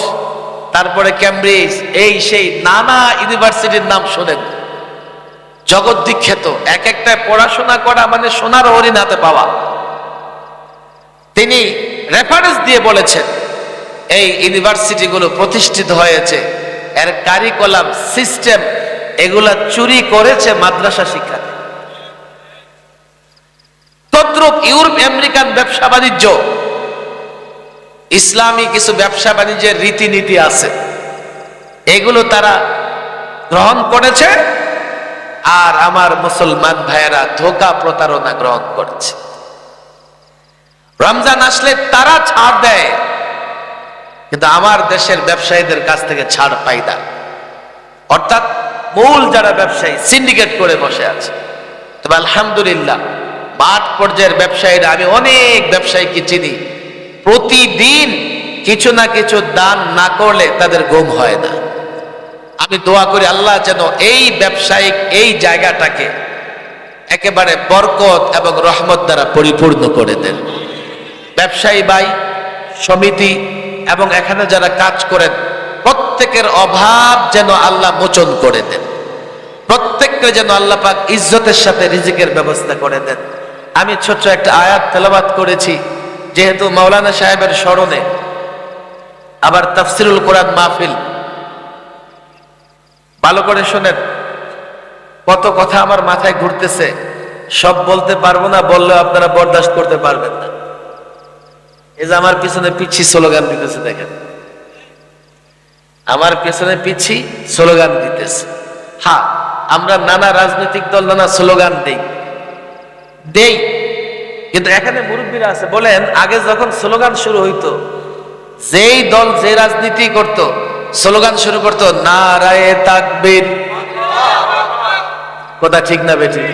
তারপরে ক্যামব্রিজ, এই সেই নানা ইউনিভার্সিটির নাম শোনেন, জগৎ বিখ্যাত, এক একটা পড়াশোনা করা মানে সোনার হরিণ হাতে পাওয়া। তিনি রেফারেন্স দিয়ে বলেছেন এই ইউনিভার্সিটিগুলো প্রতিষ্ঠিত হয়েছে, এর কারিকুলাম সিস্টেম এগুলা চুরি করেছে মাদ্রাসা শিক্ষা। তদ্রূপ ইউরোপ আমেরিকান ব্যবসা বাণিজ্য, ইসলামী কিছু ব্যবসা বাণিজ্যের রীতিনীতি আছে, এগুলো তারা গ্রহণ করেছে, আর আমার মুসলমান ভাইয়েরা ধোঁকা প্রতারণা গ্রহণ করেছে। রমজান আসলে তারা ছাড় দেয়, কিন্তু আমার দেশের ব্যবসায়ীদের কাছ থেকে ছাড় পাই না। অর্থাৎ মূল যারা ব্যবসায়ী সিন্ডিকেট করে বসে আছে। তবে আলহামদুলিল্লাহ মাঠ পর্যায়ের ব্যবসায়ীরা, আমি অনেক ব্যবসায়ীকে চিনি, প্রতিদিন কিছু না কিছু দান না করলে তাদের ঘুম হয় না। আমি দোয়া করি আল্লাহ যেন এই ব্যবসায়িক এই জায়গাটাকে একেবারে বরকত এবং রহমত দ্বারা পরিপূর্ণ করে দেন। ব্যবসায়ী ভাই, সমিতি এবং এখানে যারা কাজ করেন, প্রত্যেকের অভাব যেন আল্লাহ মোচন করে দেন, প্রত্যেককে যেন আল্লাহ পাক ইজ্জতের সাথে রিজিকের ব্যবস্থা করে দেন। আমি ছোট্ট একটা আয়াত তেলাওয়াত করেছি, যেহেতু মাওলানা সাহেবের স্মরণে, আবার তাফসিরুল কোরআন মাহফিল, ভালো করে শোনেন। কত কথা আমার মাথায় ঘুরতেছে, সব বলতে পারবো না, বললেও আপনারা বরদাস্ত করতে পারবেন না। এই যে আমার পিছনে পিছি স্লোগান দিতেছে, দেখেন আমার পেছনে পিছি স্লোগান দিতেছে। হ্যাঁ, আমরা নানা রাজনৈতিক দল নানা স্লোগান দেই, কিন্তু এখানে মুরব্বীরা আছে, বলেন আগে যখন স্লোগান শুরু হইতো, যেই দল যে রাজনীতি করত, স্লোগান শুরু করতো নারায়ে তাকবীর। কথা ঠিক না বেঠিক?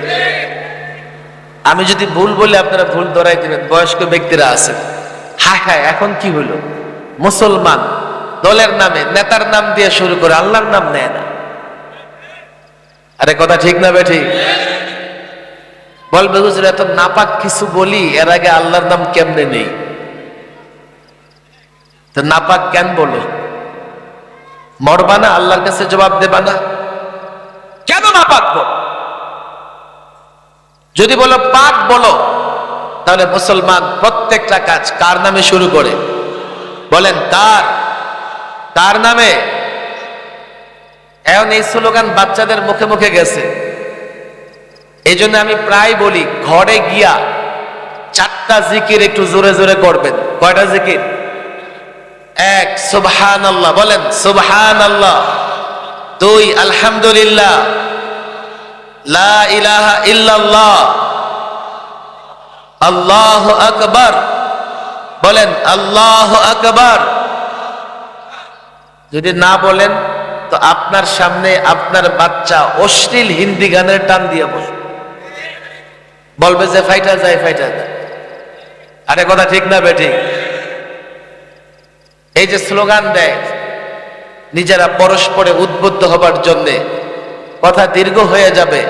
আমি যদি ভুল বলি আপনারা ভুল ধরাই দিবেন, বয়স্ক ব্যক্তিরা আছেন। হায় হায়, এখন কি হলো? মুসলমান দলের নামে নেতার নাম দিয়ে শুরু করে আল্লাহর নাম নেয় না। আরে কথা ঠিক না বেঠিক? বলবে হুজুর এত নাপাক কিছু বলি, এর আগে আল্লাহর নাম কেমনে নেই? তো নাপাক কেন বলো? মরবা না, আল্লাহর কাছে জবাব দেবা না? কেন নাপাক বলো? যদি বলো পাক বলো, তাহলে মুসলমান প্রত্যেকটা কাজ কার নামে শুরু করে? বলেন কার? কার নামে? এখন এই স্লোগান বাচ্চাদের মুখে মুখে গেছে। এই জন্য আমি প্রায় বলি, ঘরে গিয়া 4টা জিকির একটু জোরে জোরে করবেন। কয়টা জিকির? 1 সুবহানাল্লাহ, বলেন সুবহানাল্লাহ। 2 আলহামদুলিল্লাহ, লা ইলাহা ইল্লাল্লাহ, আল্লাহু আকবার, বলেন আল্লাহু আকবার। যদি না বলেন তো আপনার সামনে আপনার বাচ্চা অশ্লীল হিন্দি গানের টান দিয়ে বসবে, বলবে যে ফাইটা যায় ফাইটা যায়। আরে কথা ঠিক না বেঠিক? এই যে স্লোগান দেয় নিজেরা পরস্পরে উদ্বুদ্ধ হবার জন্যে, কথা দীর্ঘ হয়ে যাবে,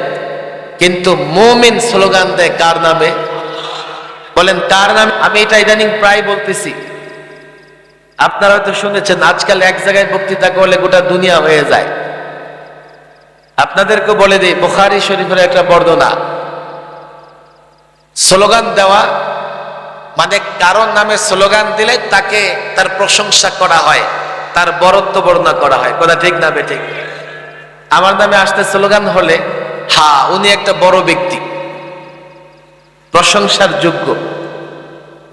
কিন্তু মুমিন স্লোগান দেয় কার নামে? বলেন কার নামে? আমি এটা ইদানিং প্রায় বলতেছি, আপনারা হয়তো শুনেছেন, আজকাল এক জায়গায় বক্তৃতা করলে গোটা দুনিয়া হয়ে যায়। আপনাদেরকে বলে দিই, বুখারী শরীফের একটা বর্ণনা, স্লোগান দেওয়া মানে কারোর নামে স্লোগান দিলে তাকে তার প্রশংসা করা হয়, তার বরত্ব বর্ণনা করা হয়। কথা ঠিক না বেঠিক? আমার নামে আসতে স্লোগান হলে, হ্যাঁ উনি একটা বড় ব্যক্তি, প্রশংসার যোগ্য,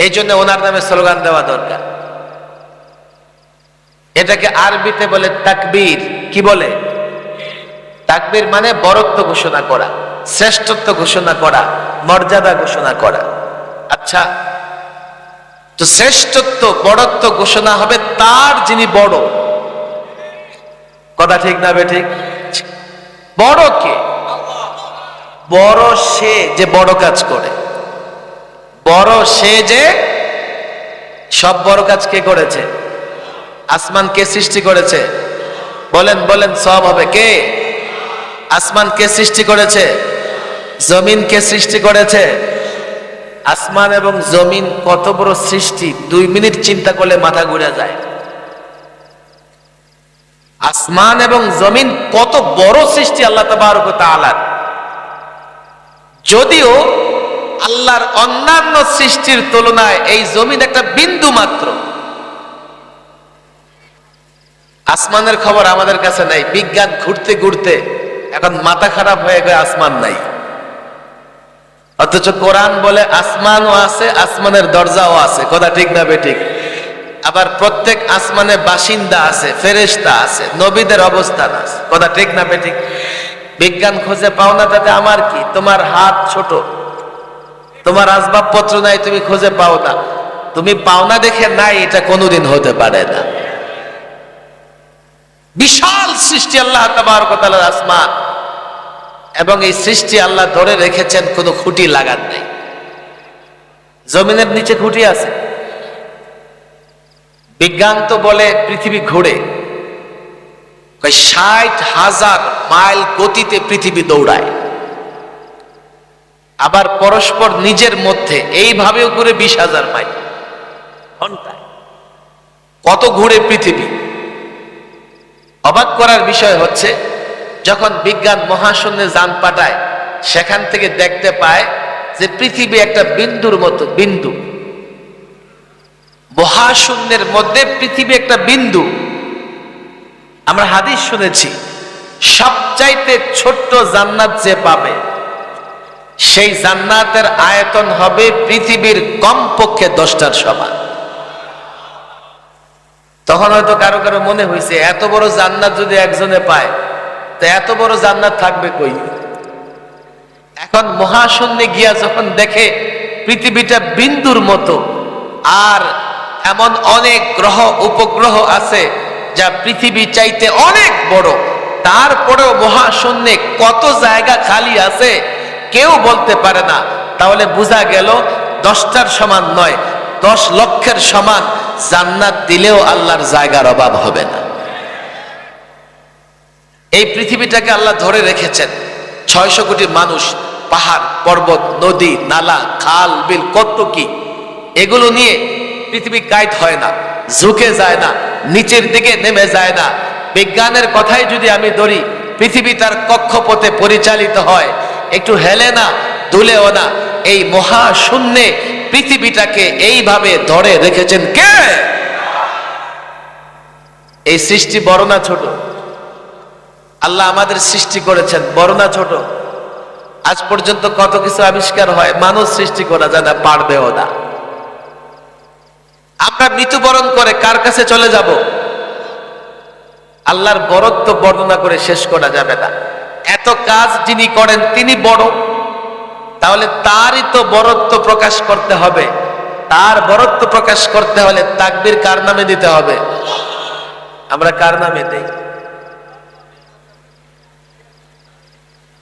এই জন্য ওনার নামে স্লোগান দেওয়া দরকার। এটাকে আরবিতে বলে তাকবীর। কি বলে? তাকবীর মানে বরত্ব ঘোষণা করা, শ্রেষ্ঠত্ব ঘোষণা করা, মর্যাদা ঘোষণা করা। আচ্ছা, তো শ্রেষ্ঠত্ব বড়ত্ব ঘোষণা হবে তার যিনি বড়। কথা ঠিক না বেঠিক? বড় কে? বড় সে যে বড় কাজ করে, বড় সে যে সব বড় কাজ কে করেছে? আসমান কে সৃষ্টি করেছে? বলেন বলেন, সব হবে কে? আসমান কে সৃষ্টি করেছে? জমিন কে সৃষ্টি করেছে? আসমান এবং জমিন কত বড় সৃষ্টি, 2 মিনিট চিন্তা করলে মাথা ঘুরে যায়। আসমান এবং জমিন কত বড় সৃষ্টি আল্লাহ তাবারক ওয়া তাআলার। যদিও আল্লাহর অন্যান্য সৃষ্টির তুলনায় এই জমিন একটা বিন্দু মাত্র। আসমানের খবর আমাদের কাছে নাই। বিজ্ঞান ঘুরতে ঘুরতে এখন মাথা খারাপ হয়ে গেছে, আসমান নাই। অথচ কোরআন বলে আসমানও আছে, আসমানের দরজাও আছে। কথা ঠিক না বেঠিক? আবার প্রত্যেক আসমানে বাসিন্দা আছে, ফেরেশতা আছে, নবীদের অবস্থান আছে। কথা ঠিক না বেঠিক? বিজ্ঞান খুঁজে পাও না, তাতে আমার কি? তোমার হাত ছোট, তোমার আসবাবপত্র নাই, তুমি খুঁজে পাও না। তুমি পাও না দেখে নাই, এটা কোনোদিন হতে পারে না। বিশাল সৃষ্টি আল্লাহ তাবারক ওয়া তাআলার আসমান, এবং এই সৃষ্টি আল্লাহ ধরে রেখেছেন, কোনো খুঁটি লাগান নাই। জমিনের নিচে খুঁটি আছে। বিজ্ঞান তো বলে পৃথিবী ঘোরে, 60,000 মাইল গতিতে পৃথিবী দৌড়ায়। আবার পরস্পর নিজের মধ্যে এইভাবেও ঘুরে 20,000 মাইল ঘন্টায়। কত ঘুরে পৃথিবী! অবাক করার বিষয় হচ্ছে, যখন বিজ্ঞান মহাশূন্যে যান পাঠায়, সেখান থেকে দেখতে পায় যে পৃথিবী একটা বিন্দুর মতো। বিন্দু, মহাশূন্যের মধ্যে পৃথিবী একটা বিন্দু। আমরা হাদিস শুনেছি, সবচাইতে ছোট্ট জান্নাত যে পাবে, সেই জান্নাতের আয়তন হবে পৃথিবীর কমপক্ষে 10টার সমান। তখন হয়তো কারো কারো মনে হয়েছে, এত বড় জান্নাত যদি একজনে পায়, তো এত বড় জান্নাত থাকবে কই? এখন মহাশূন্যে গিয়া যখন দেখে পৃথিবীটা বিন্দুর মতো, আর এমন অনেক গ্রহ উপগ্রহ আছে যা পৃথিবী চাইতে অনেক বড়, তারপরেও মহাশূন্যে কত জায়গা খালি আছে কেউ বলতে পারে না। তাহলে বোঝা গেল 10টার সমান নয়, 10 লক্ষের সমান জান্নাত দিলেও আল্লাহর জায়গার অভাব হবে না। এই পৃথিবীটাকে আল্লাহ ধরে রেখেছেন। 600 কোটি মানুষ, পাহাড় পর্বত, নদী নালা, খাল বিল, কত কি, এগুলো নিয়ে পৃথিবী গাইড হয় না, ঝুঁকে যায় না, নিচের দিকে নেমে যায় না। বিজ্ঞানের কথাই যদি আমি ধরি, পৃথিবী তার কক্ষপথে পরিচালিত হয়, একটু হেলে না দুলেও না। এই মহাশূন্যে পৃথিবীটাকে এইভাবে ধরে রেখেছেন কে? এই সৃষ্টি বড় না ছোট? আল্লাহ আমাদের সৃষ্টি করেছেন, বড় না ছোট? আজ পর্যন্ত কত কিছু আবিষ্কার হয়, মানুষ সৃষ্টি করা যায় না, পারবেও না। আমরা মৃত্যুবরণ করে কার কাছে চলে যাব? আল্লাহর বরত্ব বর্ণনা করে শেষ করা যাবে না। এত কাজ যিনি করেন তিনি বড়, তাহলে তারই তো বরত্ব প্রকাশ করতে হবে। তার বরত্ব প্রকাশ করতে হলে তাকবীর কার নামে দিতে হবে? আমরা কার নামে দেই?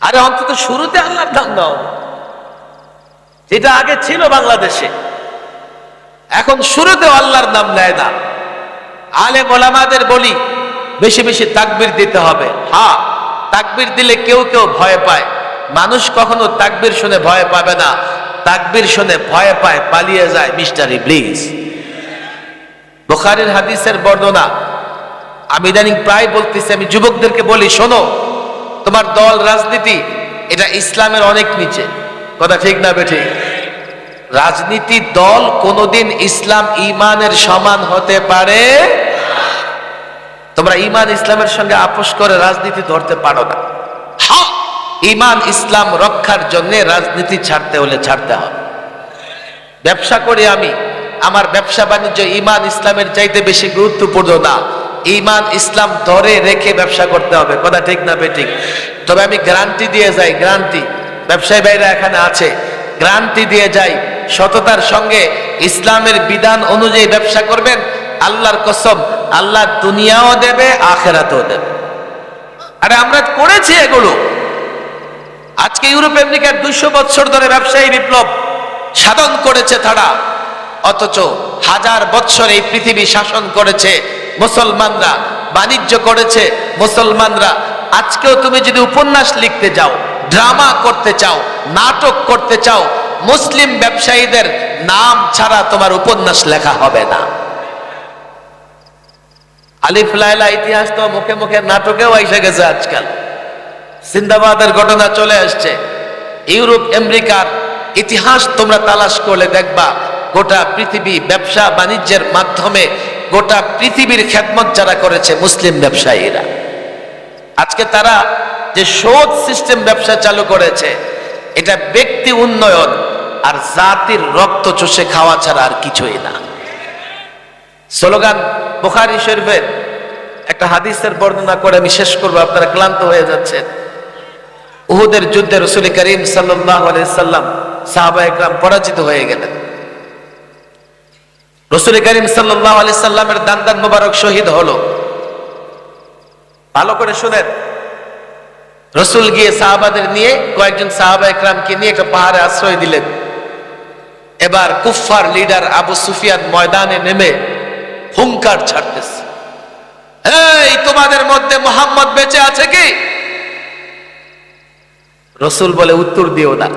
আরে অন্তত শুরুতে আল্লাহর নাম দাও, যেটা আগে ছিল বাংলাদেশে। এখন শুরুতেও আল্লাহর নাম নেয় না। আলেম ওলামাদের বলি বেশি বেশি তাকবীর দিতে হবে। হ্যাঁ, তাকবীর দিলে কেউ কেউ ভয় পায়। মানুষ কখনো তাকবীর শুনে ভয় পাবে না, তাকবীর শুনে ভয় পায়, পালিয়ে যায় মিস্টার ইবলিস। বুখারীর হাদিসের বর্ণনা। আমি ইদানিং প্রায় বলতেছি, আমি যুবকদেরকে বলি, শোনো, তোমার দল রাজনীতি এটা ইসলামের অনেক নিচে। কথা ঠিক না বেঠিক? রাজনীতি দল কোনোদিন ইসলাম ইমানের সমান হতে পারে। তোমরা ইমান ইসলামের সঙ্গে আপোষ করে রাজনীতি ধরতে পারো না। হ্যাঁ, ইমান ইসলাম রক্ষার জন্য রাজনীতি ছাড়তে হলে ছাড়তে হবে। ব্যবসা করি আমি, আমার ব্যবসা বাণিজ্য ইমান ইসলামের চাইতে বেশি গুরুত্বপূর্ণ না। ইমান ইসলাম ধরে রেখে ব্যবসা করতে হবে। কথা ঠিক না বেঠিক? তবে আমি গ্যারান্টি দিয়ে যাই, গ্যারান্টি, ব্যবসায়ী ভাইরা এখানে আছে, গ্যারান্টি দিয়ে যাই, সততার সঙ্গে ইসলামের বিধান অনুযায়ী ব্যবসা করবেন, আল্লাহর কসম, আল্লাহ দুনিয়াও দেবে, আখেরাতেও দেবে। আরে আমরা করেছি এগুলো। আজকে ইউরোপ আমেরিকার 200 বছর ধরে ব্যবসায়ী বিপ্লব সাধন করেছে তারা, অথচ 1000 বছর এই পৃথিবী শাসন করেছে মুসলমানরা, বাণিজ্য করেছে মুসলমানরা। আজকেও তুমি যদি উপন্যাস লিখতে যাও, ড্রামা করতে চাও, নাটক করতে চাও, মুসলিম ব্যবসায়ীদের নাম ছাড়া তোমার উপন্যাস লেখা হবে না। আলিফ লায়লা ইতিহাস তো মুখে মুখে নাটকেও এসে গেছে আজকাল। সিন্দাবাদের ঘটনা চলে আসছে। ইউরোপ আমেরিকার ইতিহাস তোমরা তালাশ করলে দেখবা, গোটা পৃথিবী ব্যবসা বাণিজ্যের মাধ্যমে গোটা পৃথিবীর খেদমত যারা করেছে মুসলিম ব্যবসায়ীরা। আজকে তারা যে সুদ সিস্টেম ব্যবসা চালু করেছে, এটা ব্যক্তি উন্নয়ন আর জাতির রক্ত চষে খাওয়া ছাড়া আর কিছুই না। স্লোগান বুখারী শরীফের একটা হাদিসের বর্ণনা করে আমি শেষ করবো, আপনারা ক্লান্ত হয়ে যাচ্ছেন। উহুদের যুদ্ধে রাসূল করিম সাল্লাল্লাহু আলাইহি সাল্লাম, সাহাবায়ে কেরাম পরাজিত হয়ে গেলেন। রাসূল করিম সাল্লাল্লাহু আলাইহি সাল্লামের দান্দান মোবারক শহীদ হলো। ভালো করে শুনেন, রাসূল গিয়ে সাহাবাদের নিয়ে, কয়েকজন সাহাবায়ে কেরামকে নিয়ে একটা পাহাড়ে আশ্রয় দিলেন। এবার কুফফার লিডার আবু সুফিয়ান ময়দানে নেমে হুঙ্কার ছাড়তেছে, এই তোমাদের মধ্যে মুহাম্মদ বেঁচে আছে কি? রাসূল বলে, উত্তর দিও না।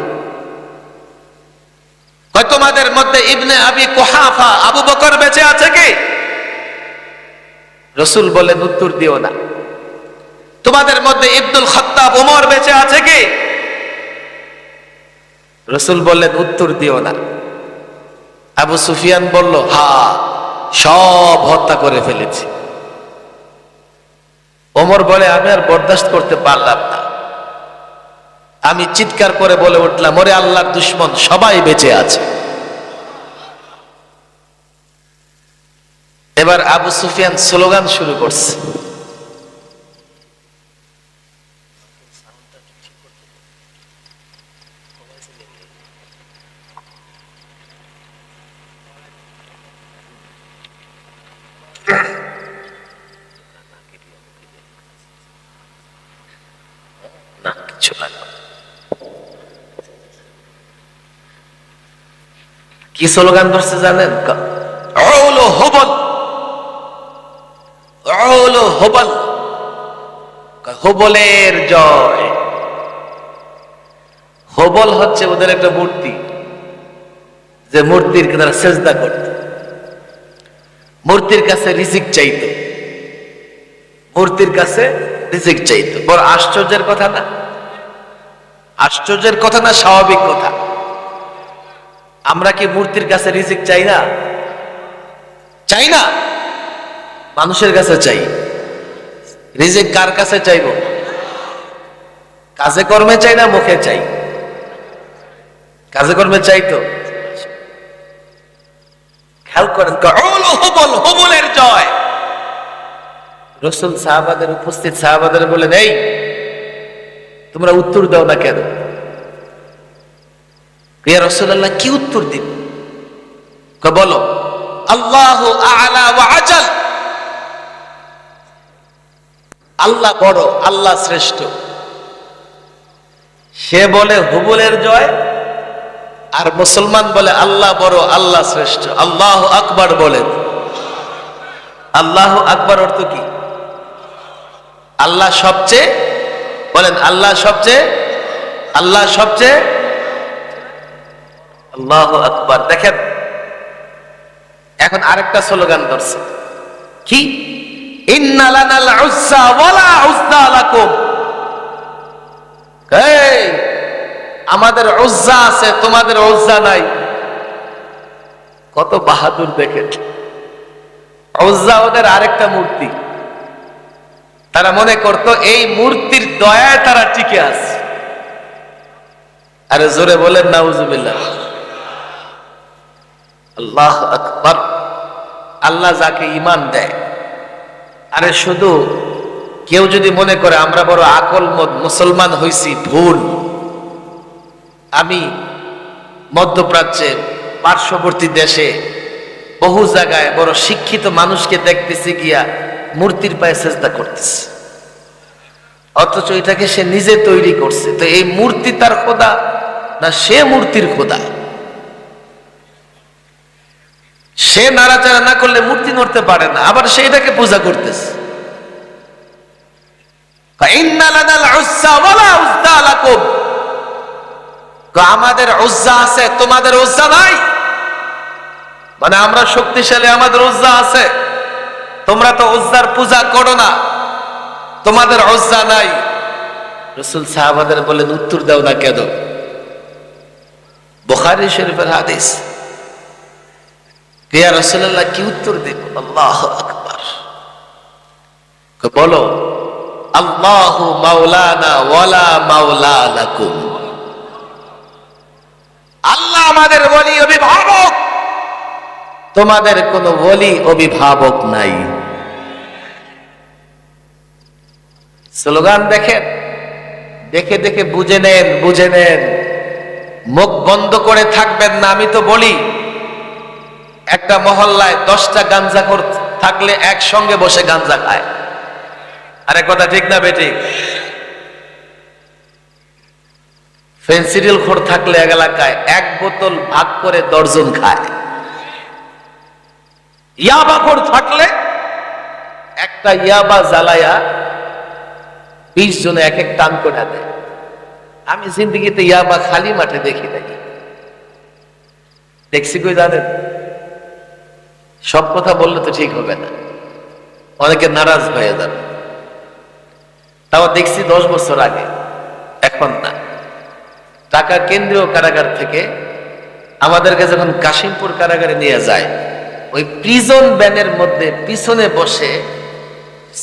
তোমাদের মধ্যে ইবনে আবি কুহাফা আবু বকর বেঁচে আছে কি? রাসূল বলেন, উত্তর দিও না। তোমাদের মধ্যে ইবনুল খাত্তাব ওমর বেঁচে আছে কি? রাসূল বললেন, উত্তর দিও না। আবু সুফিয়ান বলল, হ্যাঁ, সব হত্যা করে ফেলেছি। ওমর বলে, আমি আর বরদাস্ত করতে পারলাম না, আমি চিৎকার করে বলে উঠলাম, ওরে আল্লাহর দুশমন, সবাই বেঁচে আছে। এবার আবু সুফিয়ান স্লোগান শুরু করছে, না কিছু লাগবে। কি স্লোগান ধরছে জানেন? উলু হুবল, উলু হুবল, হুবলের জয়। হুবল হচ্ছে ওদের একটা মূর্তি, যে মূর্তির তারা সেজদা করত, মূর্তির কাছে রিজিক চাইত, মূর্তির কাছে রিজিক চাইত। বড় আশ্চর্যের কথা না? আশ্চর্যের কথা না? স্বাভাবিক কথা। আমরা কি মূর্তির কাছে রিজিক চাই না? চাই না? মানুষের কাছে চাই। রিজিক কার কাছে চাইব? কাজে কর্মে চাই না মুখে চাই? কাজে কর্মে চাই তো। খেয়াল করেন, হুবলের জয়। রাসূল সাহাবাদের, উপস্থিত সাহাবাদের বলেন, এই তোমরা উত্তর দাও না কেন? ইয়া রাসূলুল্লাহ, কি উত্তর দিব? বলো, আল্লাহু আ'লা ওয়া আজাল, আল্লাহ বড়, আল্লাহ শ্রেষ্ঠ। সে বলে হুবলের জয়, আর মুসলমান বলে আল্লাহ বড়, আল্লাহ শ্রেষ্ঠ। আল্লাহু আকবার বলেন। আল্লাহু আকবার অর্থ কি? আল্লাহ সবচেয়ে, বলেন আল্লাহ সবচেয়ে, আল্লাহ সবচেয়ে। আল্লাহু আকবার। দেখেন, এখন আরেকটা স্লোগান ধরছে, কি? ইন্না লানাল উজ্জা ওয়ালা উজ্জা লাকুম। এই আমাদের উজ্জা আছে, তোমাদের উজ্জা নাই। কত বাহাদুর দেখেন। উজ্জা ওদের আরেকটা মূর্তি। তারা মনে করত এই মূর্তির দয়ায় তারা টিকে আছে। আরে জোরে বলেন নাউজুবিল্লাহ। আল্লাহু আকবার। আল্লাহ যাকে ঈমান দেয়, আরে শুধু কেউ যদি মনে করে আমরা বড় আকলমত মুসলমান হইছি, ভুল। আমি মধ্যপ্রাচ্যে, পার্শ্ববর্তী দেশে বহু জায়গায় বড় শিক্ষিত মানুষকে দেখতেছি গিয়া মূর্তির পায়ে সেজদা করতেছে, অথচ এটাকে সে নিজে তৈরি করছে। তো এই মূর্তি তার খোদা না সে মূর্তির খোদা? সে নাড়াচাড়া না করলে মূর্তি নড়তে পারে না, আবার সে এটাকে পূজা করতেছে। আমাদের উজ্জা আছে, তোমাদের উজ্জা নাই। মানে আমরা শক্তিশালী, আমাদের উজ্জা আছে, তোমরা তো উজ্জার পূজা করো না, তোমাদের উজ্জা নাই। রাসূল সাহাবাদের বলেন, উত্তর দাও না কেন? বুখারী শরীফের হাদিস। ইয়া রাসূলুল্লাহ, কি উত্তর দেব? আল্লাহু আকবার। বলো, আল্লাহু মাওলানা ওয়ালা মাওলা লাকুম। আল্লাহ আমাদের ওলি, অভিভাবক, তোমাদের কোনো ওলি অভিভাবক নাই। স্লোগান দেখেন, দেখে দেখে বুঝে নেন, বুঝে নেন। মুখ বন্ধ করে থাকবেন না। আমি তো বলি, একটা মহল্লায় 10টা গাঞ্জাখোর থাকলে একসঙ্গে বসে গাঞ্জা খায়। আরে কথা ঠিক না বেঠিক? ফেন্সিডিল খোর থাকলে এক এলাকায় 1 বোতল ভাগ করে 10 জন খায়। ইয়াবা খোর থাকলে একটা ইয়াবা জ্বালায়া 20 জনে এক এক টান করে দেয়। আমি জিন্দেগিতে ইয়াবা খালি মাঠে দেখি নাই। দেখছি কই জানেন? সব কথা বললে তো ঠিক হবে না, অনেকে নারাজ হয়ে যাবে। তাও দেখছি 10 বছর আগে, এখন না। ঢাকা কেন্দ্রীয় কারাগার থেকে আমাদেরকে যখন কাশিমপুর কারাগারে নিয়ে যায়, ওই প্রিজন ভ্যানের মধ্যে পিছনে বসে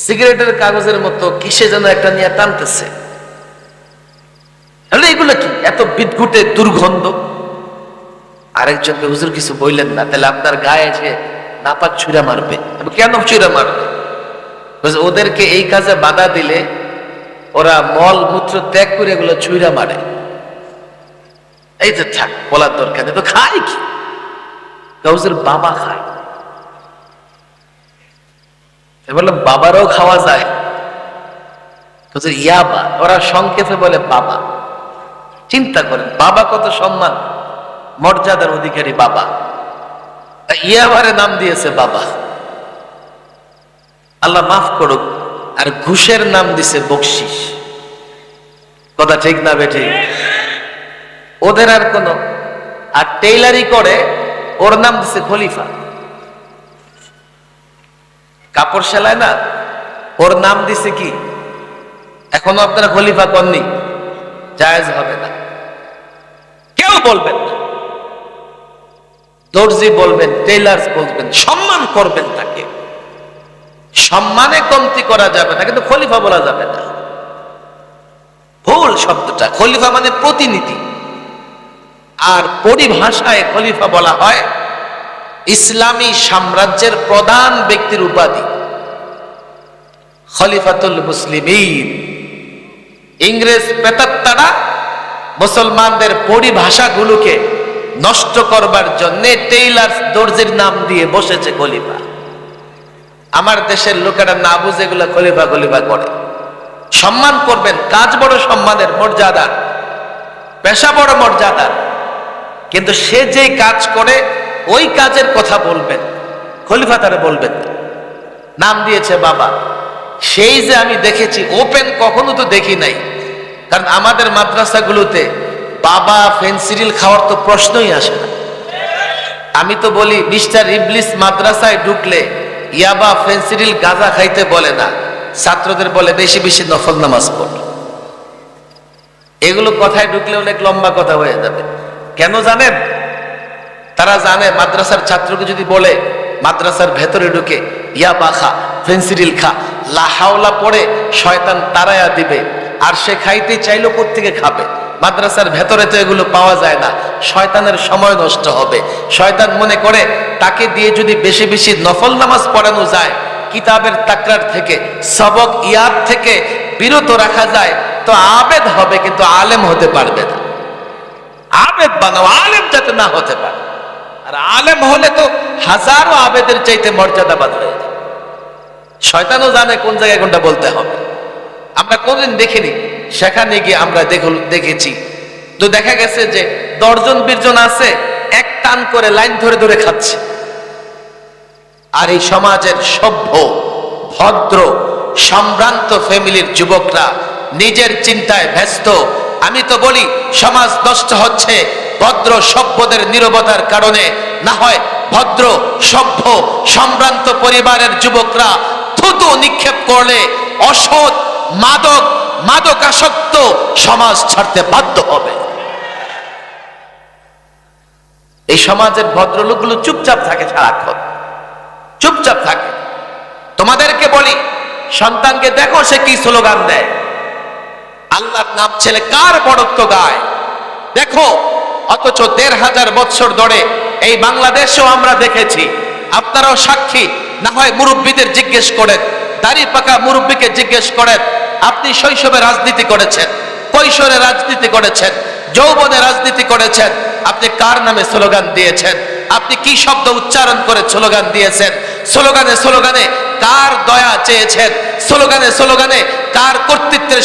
সিগারেটের কাগজের মতো কিসে যেন একটা নিয়ে টানতেছে। এগুলো কি এত বিদঘুটে দুর্গন্ধ? আরেকজনকে, হুজুর কিছু বললেন না, তাহলে আপনার গায়ে এসে নাপাক ছুঁড়া মারবে। কেন ছুঁড়া মারবে? ওদেরকে এই কাজে বাধা দিলে ওরা মল মূত্র ত্যাগ করে এগুলো ছুঁড়া মারে। এই যে থাক, বলার দরকার নেই। তো খায় কি? হুজুর বাবা খায়। বললাম বাবারও খাওয়া যায়? হুজুর ইয়াবা, ওরা সংক্ষেপে বলে বাবা। চিন্তা করেন, বাবা কত সম্মান, মর্যাদার অধিকারী বাবা। ইয়াবারে নাম দিয়েছে বাবা, আল্লাহ মাফ করুক। আর ঘুষের নাম দিছে বকশিস। কথা ঠিক না বেঠিক? ওদের আর কোন, আর টেইলারি করে ওর নাম দিছে খলিফা। কাপড় সেলায় না, ওর নাম দিছে কি? এখনো আপনারা খলিফা কননি, জায়েজ হবে না, কেউ বলবেন না। দর্জি বলবেন, টেইলার বলবেন, সম্মান করবেন তাকে, সম্মানে কমতি করা যাবে না, কিন্তু খলিফা বলা যাবে না। ভুল শব্দটা। খলিফা মানে প্রতিনিধি, আর পরিভাষায় খলিফা বলা হয় ইসলামী সাম্রাজ্যের প্রধান ব্যক্তির উপাধি, খলিফাতুল মুসলিমিন। ইংরেজ প্রেতাত্মারা মুসলমানদের পরিভাষাগুলোকে নষ্ট করবার জন্য টেইলার দর্জির নাম দিয়ে বসেছে খলিফা। আমার দেশের লোকেরা না বুঝে এগুলো খলিফা খলিফা করে। সম্মান করবেন, কাজ বড় সম্মানের, মর্যাদার, পেশা বড় মর্যাদার, কিন্তু সে যে কাজ করে ওই কাজের কথা বলবেন, খলিফা তারে বলবেন। নাম দিয়েছে বাবা। সেই যে আমি দেখেছি, ওপেন কখনো তো দেখি নাই, কারণ আমাদের মাদ্রাসাগুলোতে বাবা ফেন্সিডিল খাওয়ার তো প্রশ্নই আসে না। আমি তো বলি মিস্টার ইবলিস মাদ্রাসায় ঢুকলে ইয়াবা ফেন্সিডিল গাঁজা খাইতে বলে না, ছাত্রদের বলে বেশি বেশি নফল নামাজ পড়। এগুলো কথায় ঢুকলে অনেক লম্বা কথা হয়ে যাবে। কেন জানেন? তারা জানে মাদ্রাসার ছাত্রকে যদি বলে মাদ্রাসার ভেতরে ঢুকে ইয়াবা খা, ফেন্সিডিল খা, লাহাওলা পড়ে শয়তান তারায়া দিবে, আর সে খাইতে চাইলেও কোত্থেকে খাবে? মাদ্রাসার ভেতরে তো এগুলো পাওয়া যায় না, শয়তানের সময় নষ্ট হবে। শয়তান মনে করে তাকে দিয়ে যদি বেশি বেশি নফল নামাজ পড়ানো যায়, কিতাবের তাকরার থেকে, সবক ইয়াদ থেকে বিরত রাখা যায়, তো আবেদ হবে, কিন্তু আলেম হতে পারবে না। আবেদ বানাও, আলেম যাতে না হতে পারে। আর আলেম হলে তো হাজারো আবেদের চাইতে মর্যাদাবান হয়ে যায়। শয়তানও জানে কোন জায়গায় কোনটা বলতে হবে। আমরা কোনদিন দেখিনি, সেখানে গিয়ে আমরা দেখেছি তো দেখা গেছে যে 10 জন 20 জন আছে, এক টান করে লাইন ধরে ধরে খাচ্ছে। আর এই সমাজের সভ্য, ভদ্র, সম্ভ্রান্ত ফ্যামিলির যুবকরা নিজের চিন্তায় ব্যস্ত। আমি তো বলি সমাজ নষ্ট হচ্ছে ভদ্র সভ্যদের নীরবতার কারণে। না হয় ভদ্র সভ্য সম্ভ্রান্ত পরিবারের যুবকরা থুতু নিক্ষেপ করলে অসৎ, মাদকাসক্ত সমাজ ছাড়তে বাধ্য হবে। এই সমাজের ভদ্রলোকগুলো চুপচাপ থাকে, সারাক্ষণ চুপচাপ থাকে। তোমাদেরকে বলি, সন্তানকে দেখো সে কি স্লোগান দেয়, আল্লাহর নাম ছেলে কার বড়ত্ব গায় দেখো। অথচ 1500 বছর ধরে এই বাংলাদেশেও আমরা দেখেছি, আপনারাও সাক্ষী। না হয় মুরব্বীদের জিজ্ঞেস করেন, দাড়ি পাকা মুরব্বীকে জিজ্ঞেস করেন, আপনি শৈশবে রাজনীতি করেছেন, কৈশোরে রাজনীতি করেছেন, যৌবনে রাজনীতি করেছেন, আপনি কার নামে স্লোগান দিয়েছেন? আপনি কি শব্দ উচ্চারণ করে স্লোগান দিয়েছেন? স্লোগানে স্লোগানে কার দয়া চেয়েছেন? স্লোগানে স্লোগানে কার কর্তৃত্বের